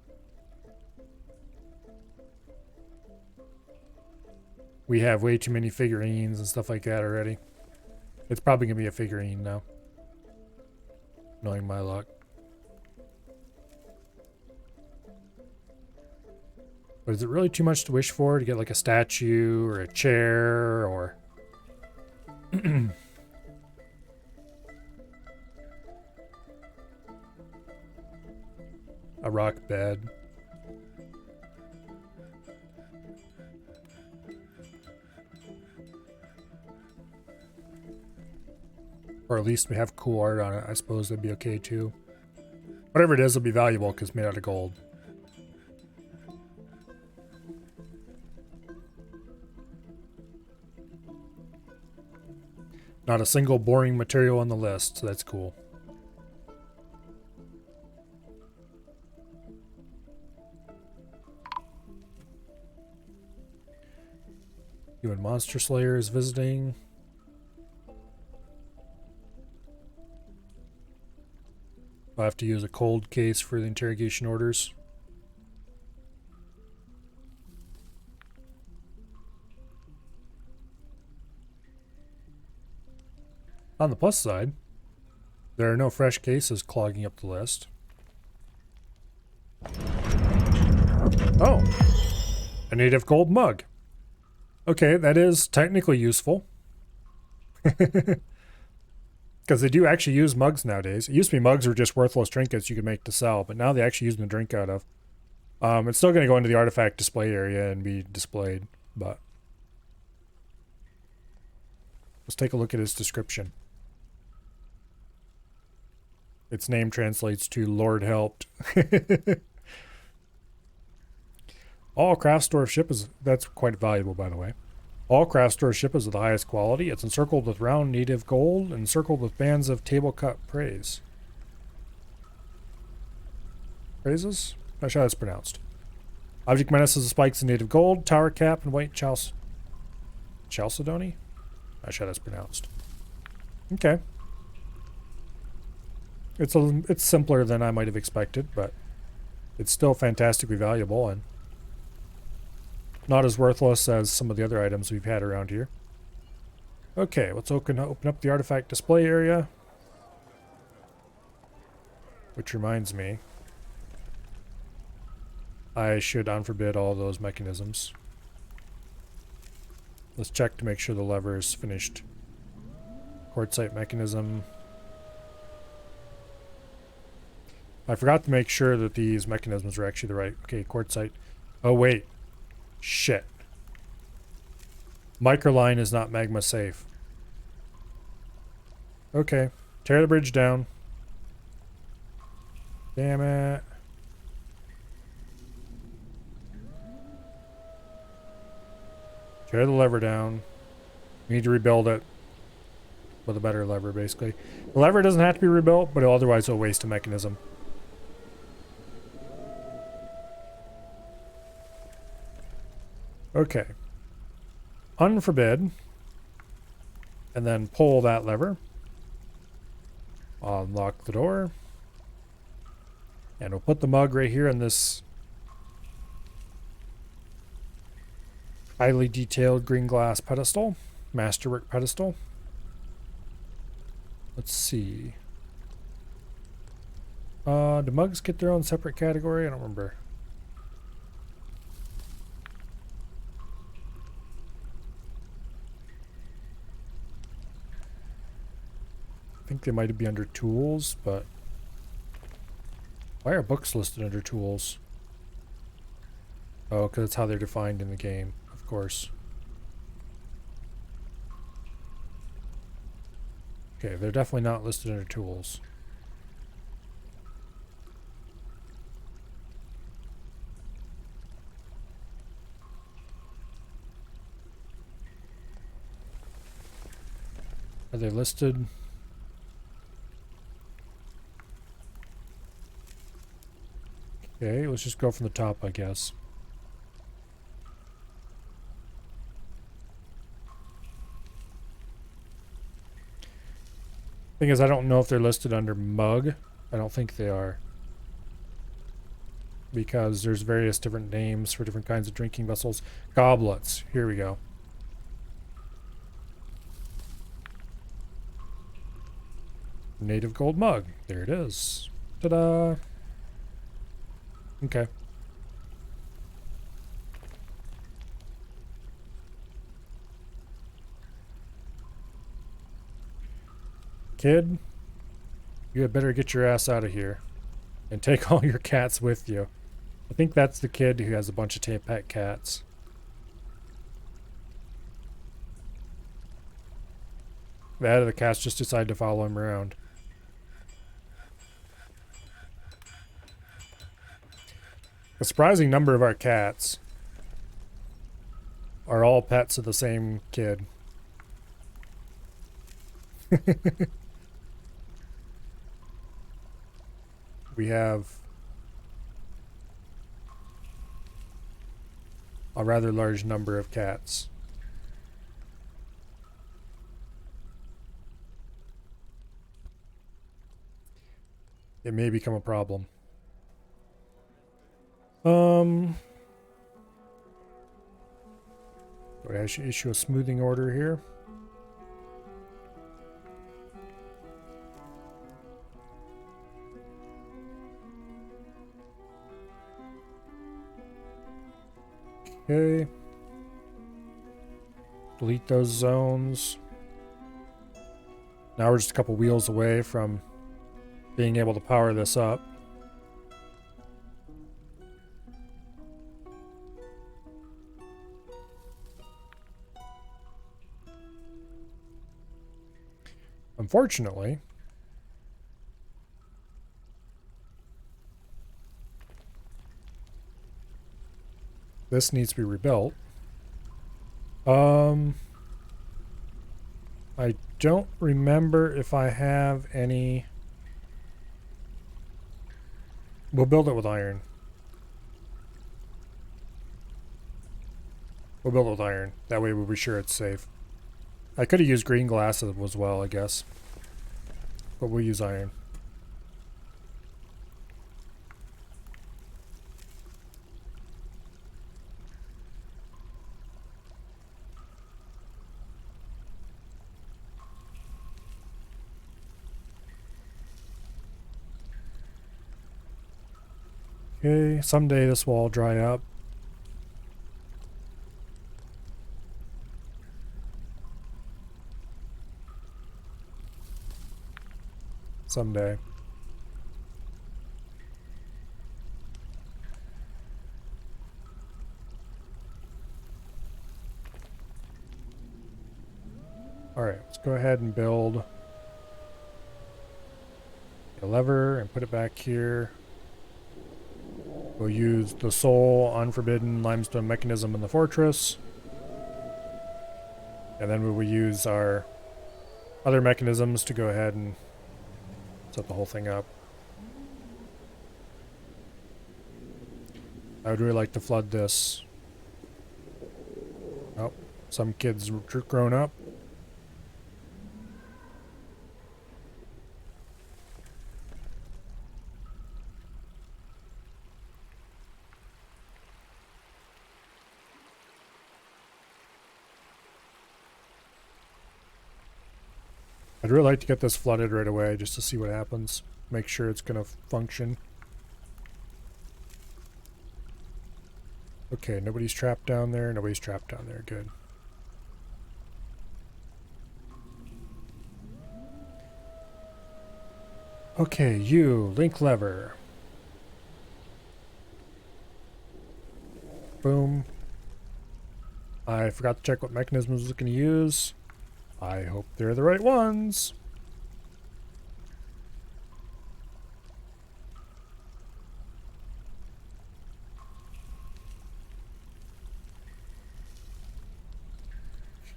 We have way too many figurines and stuff like that already. It's probably going to be a figurine now. Knowing my luck. But is it really too much to wish for to get like a statue or a chair or... a rock bed? Or at least we have cool art on it. I suppose that'd be okay too. Whatever it is, it'll be valuable because it's made out of gold. Not a single boring material on the list, so that's cool. Human Monster Slayer is visiting. I'll have to use a cold case for the interrogation orders. On the plus side, there are no fresh cases clogging up the list. Oh, a native gold mug. Okay, that is technically useful. Because they do actually use mugs nowadays. It used to be mugs were just worthless trinkets you could make to sell, but now they actually use them to drink out of. It's still going to go into the artifact display area and be displayed, but... let's take a look at its description. Its name translates to Lord Helped. All craft store ship is... that's quite valuable, by the way. All craft store ship is of the highest quality. It's encircled with round native gold and encircled with bands of table-cut praise. Praises? Not sure how that's pronounced. Object menaces the spikes in native gold, tower cap, and white chalcedony? Not sure how that's pronounced. Okay. It's simpler than I might have expected, but it's still fantastically valuable and not as worthless as some of the other items we've had around here. Okay, let's open up the artifact display area. Which reminds me, I should unforbid all those mechanisms. Let's check to make sure the lever is finished. Quartzite mechanism. I forgot to make sure that these mechanisms are actually the right. Okay, quartzite. Oh, wait. Shit. Microline is not magma safe. Okay. Tear the bridge down. Damn it. Tear the lever down. We need to rebuild it with a better lever, basically. The lever doesn't have to be rebuilt, but otherwise it'll waste a mechanism. Okay. Unforbid. And then pull that lever. Unlock the door. And we'll put the mug right here in this highly detailed green glass pedestal. Masterwork pedestal. Let's see. Do mugs get their own separate category? I don't remember. I think they might be under tools, but why are books listed under tools? Oh, because that's how they're defined in the game, of course. Okay, they're definitely not listed under tools. Are they listed? Okay, let's just go from the top, I guess. Thing is, I don't know if they're listed under mug. I don't think they are. Because there's various different names for different kinds of drinking vessels. Goblets. Here we go. Native gold mug. There it is. Ta-da! Okay. Kid, you had better get your ass out of here and take all your cats with you. I think that's the kid who has a bunch of pet cats. The cats just decide to follow him around. A surprising number of our cats are all pets of the same kid. We have a rather large number of cats. It may become a problem. Do I should issue a smoothing order here? Okay. Delete those zones. Now we're just a couple wheels away from being able to power this up. Unfortunately, this needs to be rebuilt. I don't remember if I have any. We'll build it with iron. We'll build it with iron. That way we'll be sure it's safe. I could have used green glass as well, I guess. But we'll use iron. Okay, someday this will all dry up. Someday. Alright, let's go ahead and build a lever and put it back here. We'll use the sole unforbidden limestone mechanism in the fortress. And then we will use our other mechanisms to go ahead and set the whole thing up. I would really like to flood this. Oh, some kids grown up. I'd really like to get this flooded right away just to see what happens. Make sure it's going to function. Okay, nobody's trapped down there. Nobody's trapped down there. Good. Okay, you, link lever. Boom. I forgot to check what mechanisms I was going to use. I hope they're the right ones.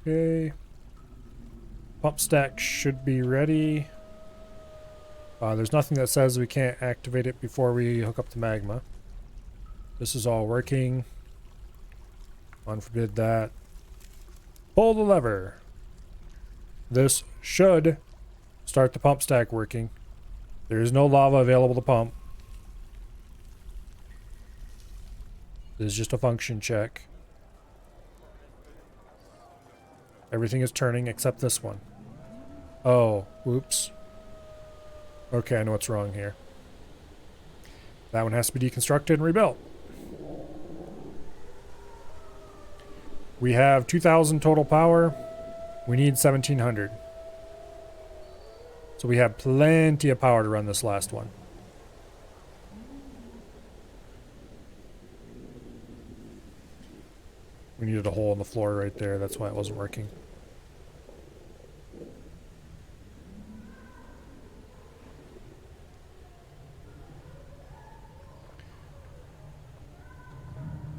Okay. Pump stack should be ready. There's nothing that says we can't activate it before we hook up the magma. This is all working. Unforbid that. Pull the lever. This should start the pump stack working. There is no lava available to pump. This is just a function check. Everything is turning except this one. Oh, whoops. Okay, I know what's wrong here. That one has to be deconstructed and rebuilt. We have 2,000 total power. We need 1,700. So we have plenty of power to run this last one. We needed a hole in the floor right there. That's why it wasn't working.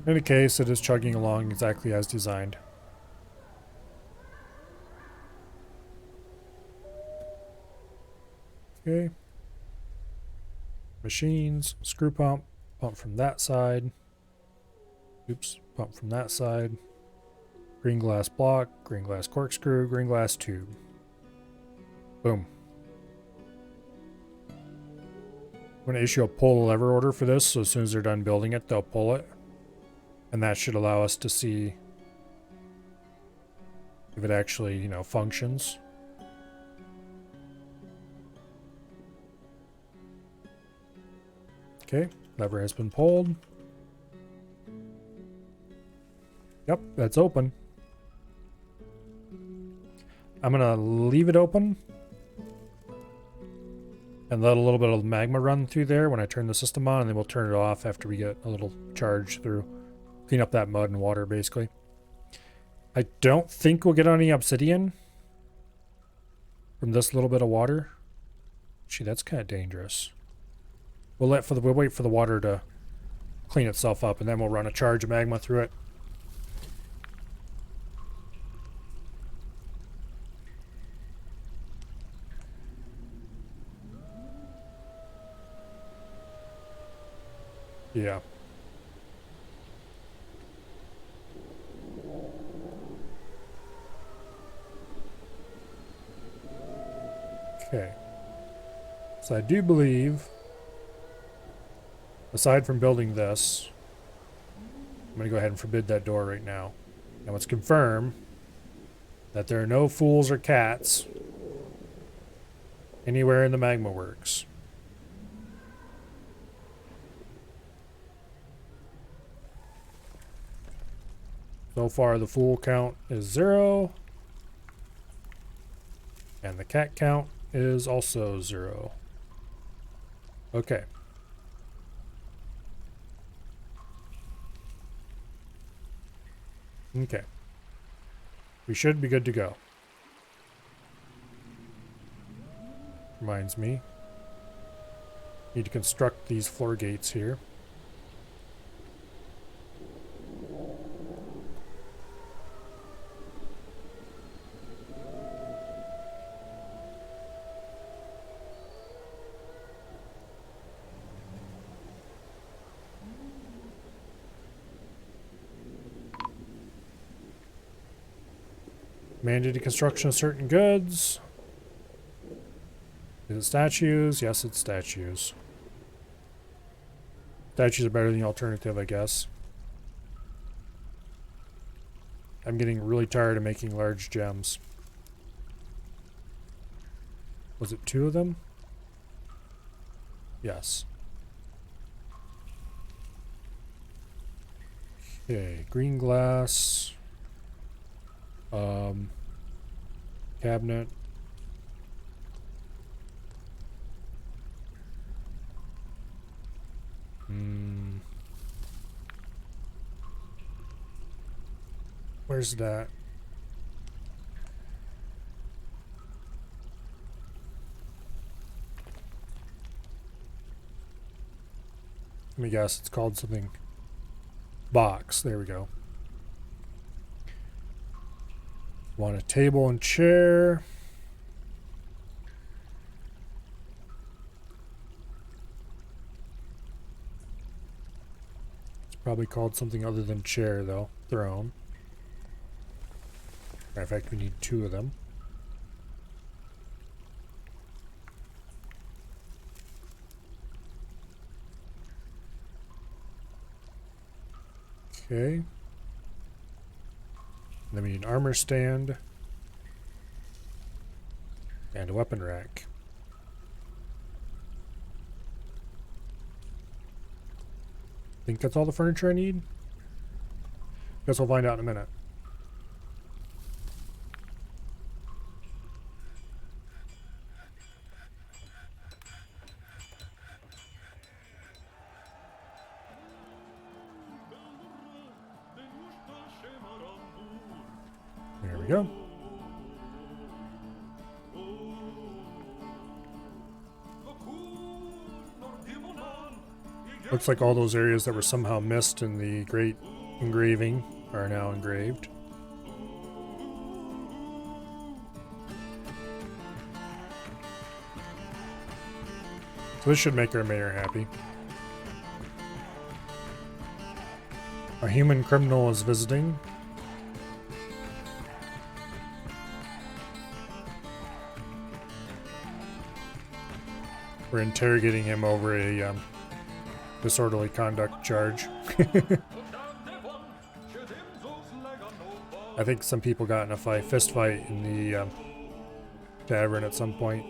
In any case, it is chugging along exactly as designed. Okay. Machines, screw pump, pump from that side. Oops, pump from that side. Green glass block, green glass corkscrew, green glass tube. Boom. I'm going to issue a pull the lever order for this, so as soon as they're done building it, they'll pull it. And that should allow us to see if it actually, you know, functions. Okay, lever has been pulled. Yep, that's open. I'm gonna leave it open and let a little bit of magma run through there when I turn the system on, and then we'll turn it off after we get a little charge through. Clean up that mud and water, basically. I don't think we'll get any obsidian from this little bit of water. Gee, that's kind of dangerous. We'll wait for the water to clean itself up, and then we'll run a charge of magma through it. Yeah. Okay. So I do believe, aside from building this, I'm going to go ahead and forbid that door right now. Now let's confirm that there are no fools or cats anywhere in the Magma Works. So far the fool count is 0. And the cat count is also 0. Okay. Okay. We should be good to go. Reminds me. Need to construct these floor gates here. Mandated construction of certain goods. Is it statues? Yes, it's statues. Statues are better than the alternative, I guess. I'm getting really tired of making large gems. Was it 2 of them? Yes. Okay, green glass. Cabinet. Where's that? Let me guess, it's called something. Box, there we go. Want a table and chair. It's probably called something other than chair, though. Throne. Matter of fact, we need 2 of them. Okay. Then we need an armor stand. And a weapon rack. Think that's all the furniture I need? Guess we'll find out in a minute. There we go. Looks like all those areas that were somehow missed in the Great Engraving are now engraved. So this should make our mayor happy. A human criminal is visiting. We're interrogating him over a disorderly conduct charge. I think some people got in a fist fight in the tavern at some point.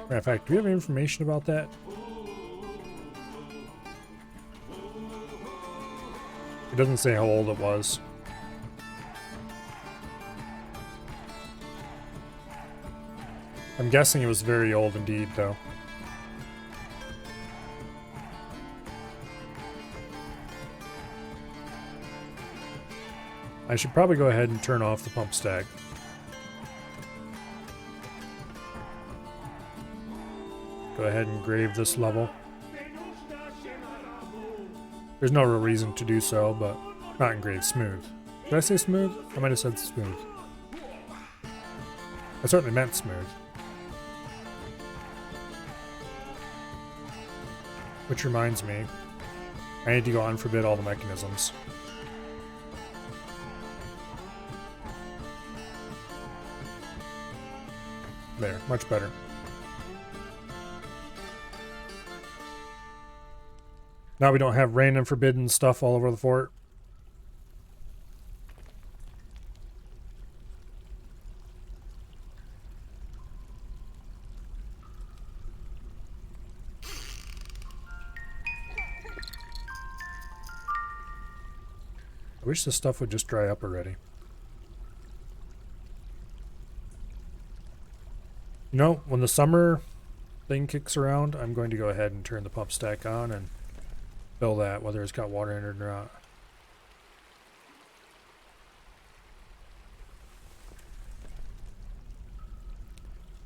Matter of fact, do we have any information about that? It doesn't say how old it was. I'm guessing it was very old indeed, though. I should probably go ahead and turn off the pump stack. Go ahead and grave this level. There's no real reason to do so, but not engrave smooth. Did I say smooth? I might have said smooth. I certainly meant smooth. Which reminds me, I need to go unforbid all the mechanisms. There, much better. Now we don't have random forbidden stuff all over the fort. I wish this stuff would just dry up already. You know, when the summer thing kicks around, I'm going to go ahead and turn the pump stack on and fill that, whether it's got water in it or not.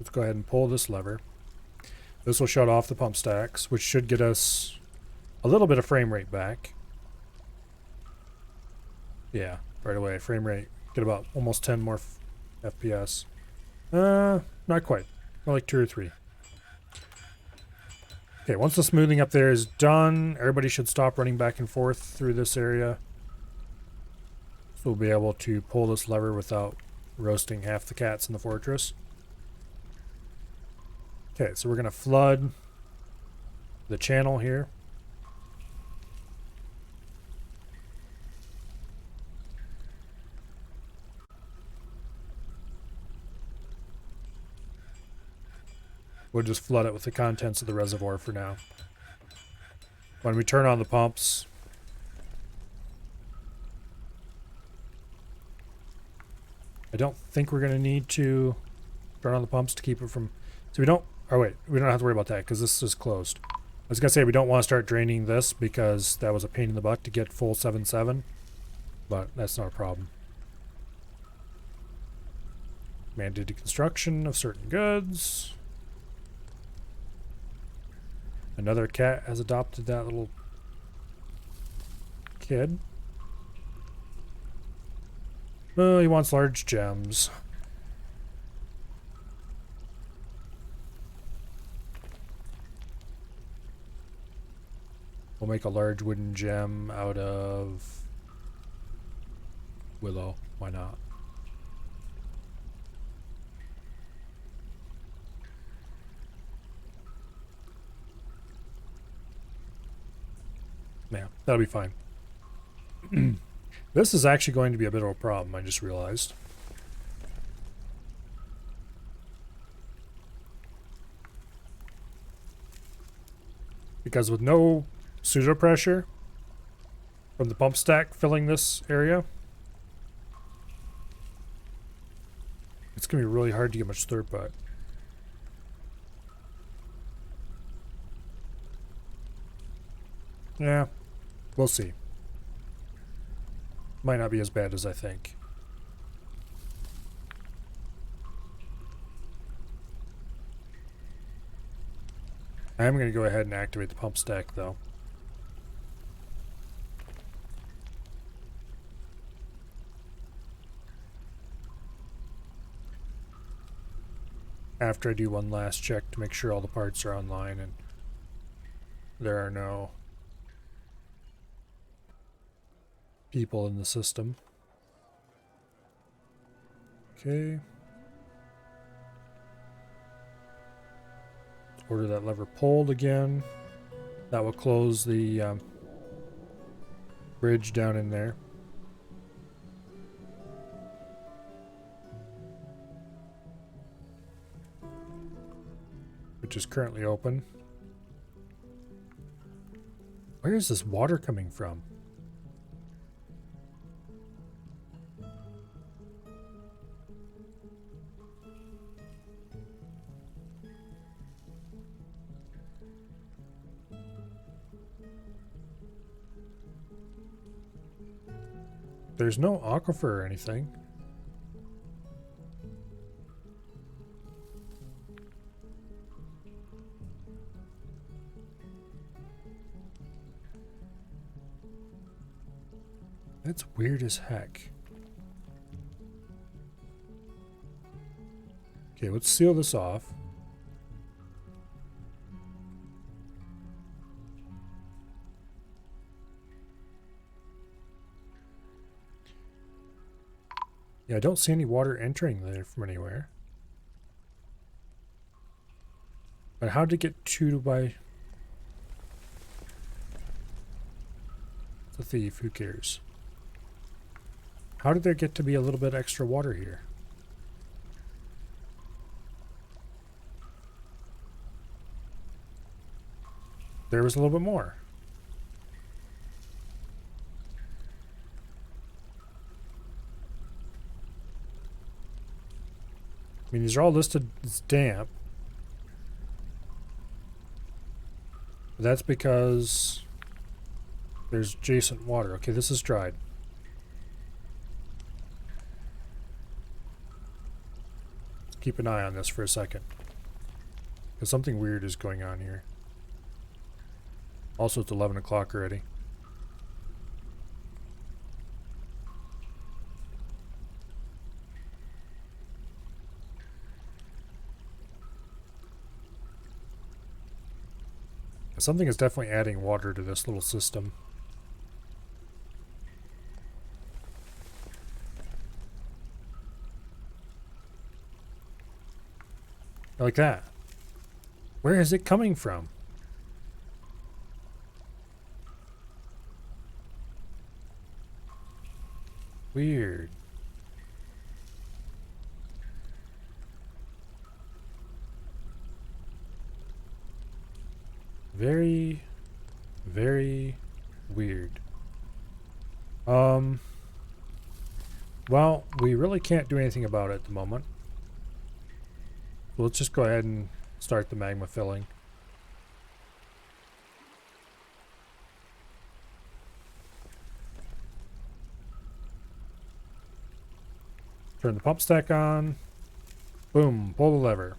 Let's go ahead and pull this lever. This will shut off the pump stacks, which should get us a little bit of frame rate back. Yeah, right away. Frame rate. Get about almost 10 more FPS. Not quite. More like 2 or 3. Okay, once the smoothing up there is done, everybody should stop running back and forth through this area. So we'll be able to pull this lever without roasting half the cats in the fortress. Okay, so we're going to flood the channel here. We'll just flood it with the contents of the reservoir for now. When we turn on the pumps, I don't think we're going to need to turn on the pumps to keep it from... So we don't... Oh wait, we don't have to worry about that because this is closed. I was going to say we don't want to start draining this because that was a pain in the butt to get full 7.7. But that's not a problem. Mandated construction of certain goods. Another cat has adopted that little kid. Oh, he wants large gems. We'll make a large wooden gem out of willow. Why not? Yeah, that'll be fine. This is actually going to be a bit of a problem, I just realized. Because with no pseudo pressure from the pump stack filling this area, it's going to be really hard to get much throughput. Yeah, we'll see. Might not be as bad as I think. I'm going to go ahead and activate the pump stack, though. After I do one last check to make sure all the parts are online and there are no people in the system. Okay. Order that lever pulled again. That will close the bridge down in there. Which is currently open. Where is this water coming from? There's no aquifer or anything. That's weird as heck. Okay, let's seal this off. Yeah, I don't see any water entering there from anywhere. But how did it get to by the thief? Who cares? How did there get to be a little bit extra water here? There was a little bit more. I mean, these are all listed as damp. But that's because there's adjacent water. Okay, this is dried. Let's keep an eye on this for a second. Because something weird is going on here. Also, it's 11 o'clock already. Something is definitely adding water to this little system. Like that. Where is it coming from? Weird. Very, very weird. Well, we really can't do anything about it at the moment. So let's just go ahead and start the magma filling. Turn the pump stack on. Boom, pull the lever.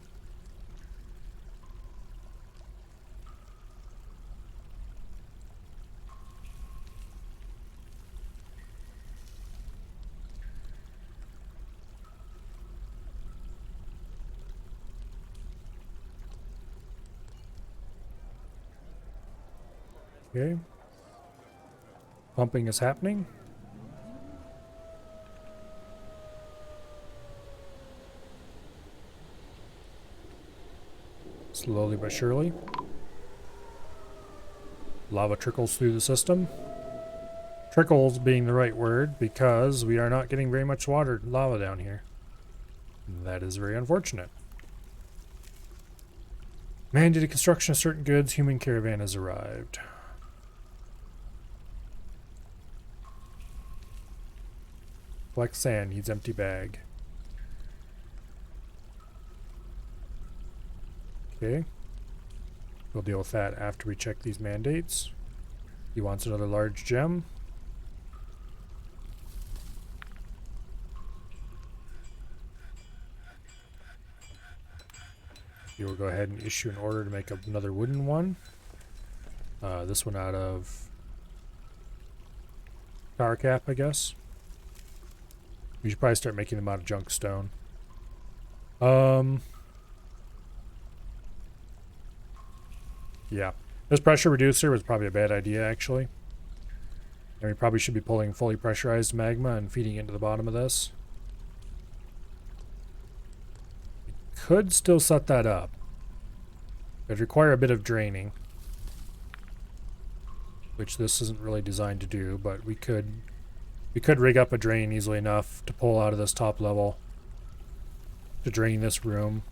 Okay. Pumping is happening. Slowly but surely. Lava trickles through the system. Trickles being the right word because we are not getting very much water lava down here. That is very unfortunate. Mandated construction of certain goods. Human caravan has arrived. Collect sand. Needs empty bag. Okay. We'll deal with that after we check these mandates. He wants another large gem. He will go ahead and issue an order to make another wooden one. This one out of power cap, I guess. We should probably start making them out of junk stone. Yeah. This pressure reducer was probably a bad idea, actually. And we probably should be pulling fully pressurized magma and feeding it into the bottom of this. We could still set that up. It'd require a bit of draining, which this isn't really designed to do, but we could rig up a drain easily enough to pull out of this top level to drain this room,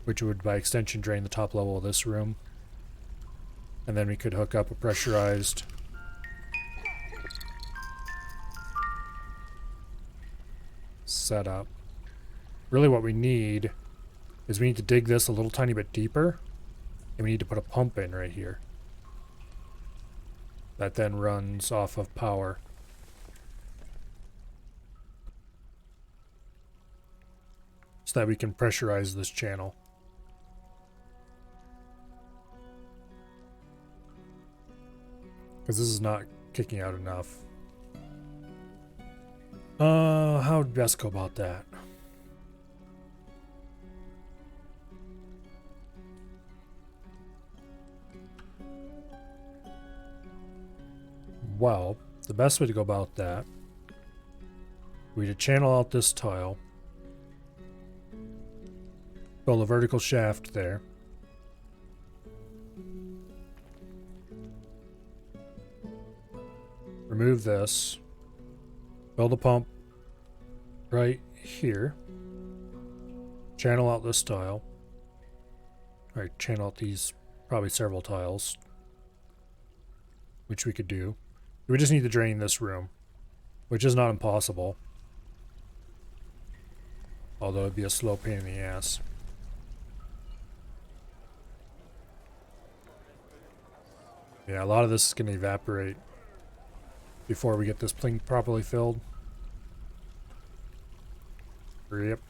which would by extension drain the top level of this room. And then we could hook up a pressurized setup. Really what we need is we need to dig this a little tiny bit deeper, and we need to put a pump in right here that then runs off of power. So that we can pressurize this channel. Because this is not kicking out enough. How would best go about that? Well, the best way to go about that We to channel out this tile. Build a vertical shaft there. Remove this. Build a pump right here. Channel out this tile. Alright, channel out these probably several tiles. Which we could do. We just need to drain this room. Which is not impossible. Although it'd be a slow pain in the ass. Yeah, a lot of this is going to evaporate before we get this thing properly filled. Yep.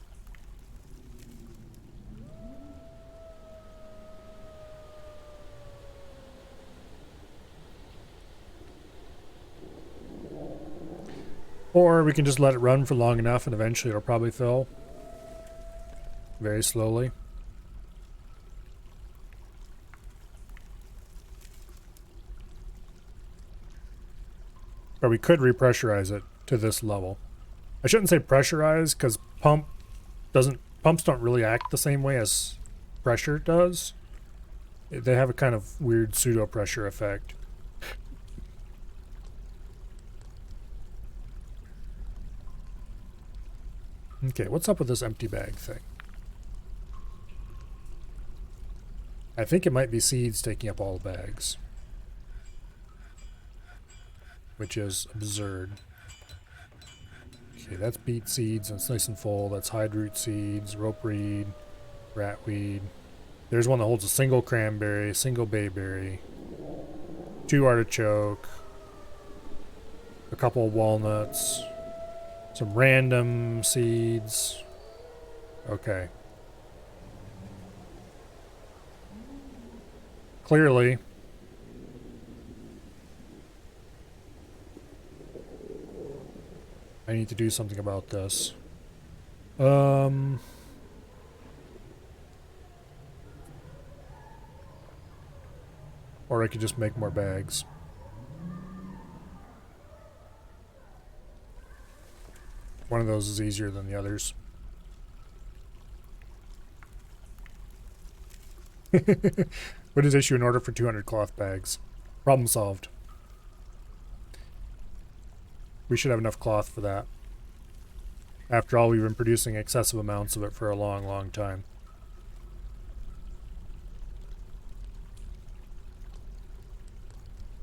Or we can just let it run for long enough and eventually it'll probably fill. Very slowly. Or we could repressurize it to this level. I shouldn't say pressurize because pumps don't really act the same way as pressure does. They have a kind of weird pseudo pressure effect. Okay, what's up with this empty bag thing? I think it might be seeds taking up all the bags. Which is absurd. Okay, that's beet seeds, and it's nice and full. That's hydroot seeds, rope reed, ratweed. There's one that holds a single cranberry, a single bayberry, 2 artichoke, a couple of walnuts, some random seeds. Okay. Clearly, I need to do something about this. Or I could just make more bags. One of those is easier than the others. What is issue an order for 200 cloth bags? Problem solved. We should have enough cloth for that. After all, we've been producing excessive amounts of it for a long, long time.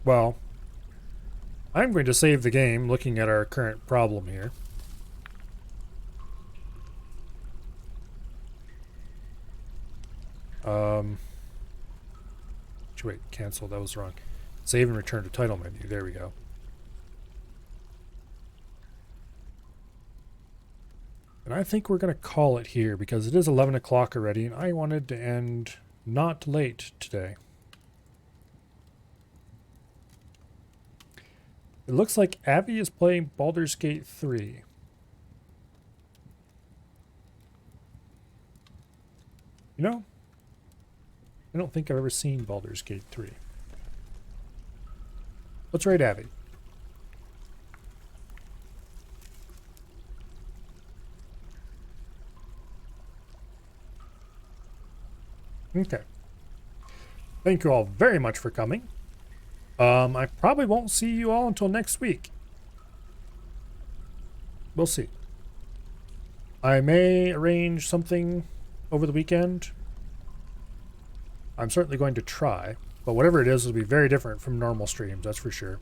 Well, I'm going to save the game looking at our current problem here. Wait, cancel, that was wrong. Save and return to title menu, there we go. And I think we're going to call it here because it is 11 o'clock already and I wanted to end not late today. It looks like Abby is playing Baldur's Gate 3. You know, I don't think I've ever seen Baldur's Gate 3. Let's raid Abby. Okay. Thank you all very much for coming. I probably won't see you all until next week. We'll see. I may arrange something over the weekend. I'm certainly going to try, but whatever it is will be very different from normal streams, that's for sure.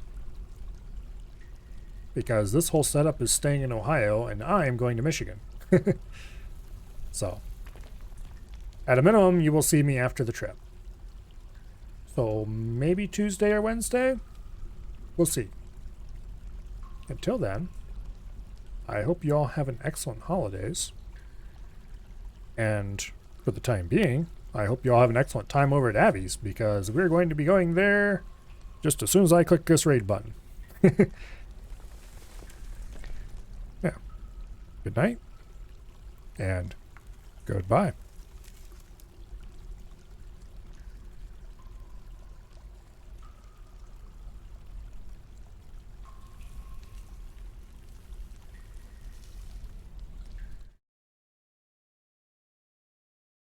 Because this whole setup is staying in Ohio, and I am going to Michigan. So, at a minimum, you will see me after the trip. So, maybe Tuesday or Wednesday? We'll see. Until then, I hope you all have an excellent holidays. And for the time being, I hope you all have an excellent time over at Abby's, because we're going to be going there just as soon as I click this raid button. Yeah. Good night, and goodbye.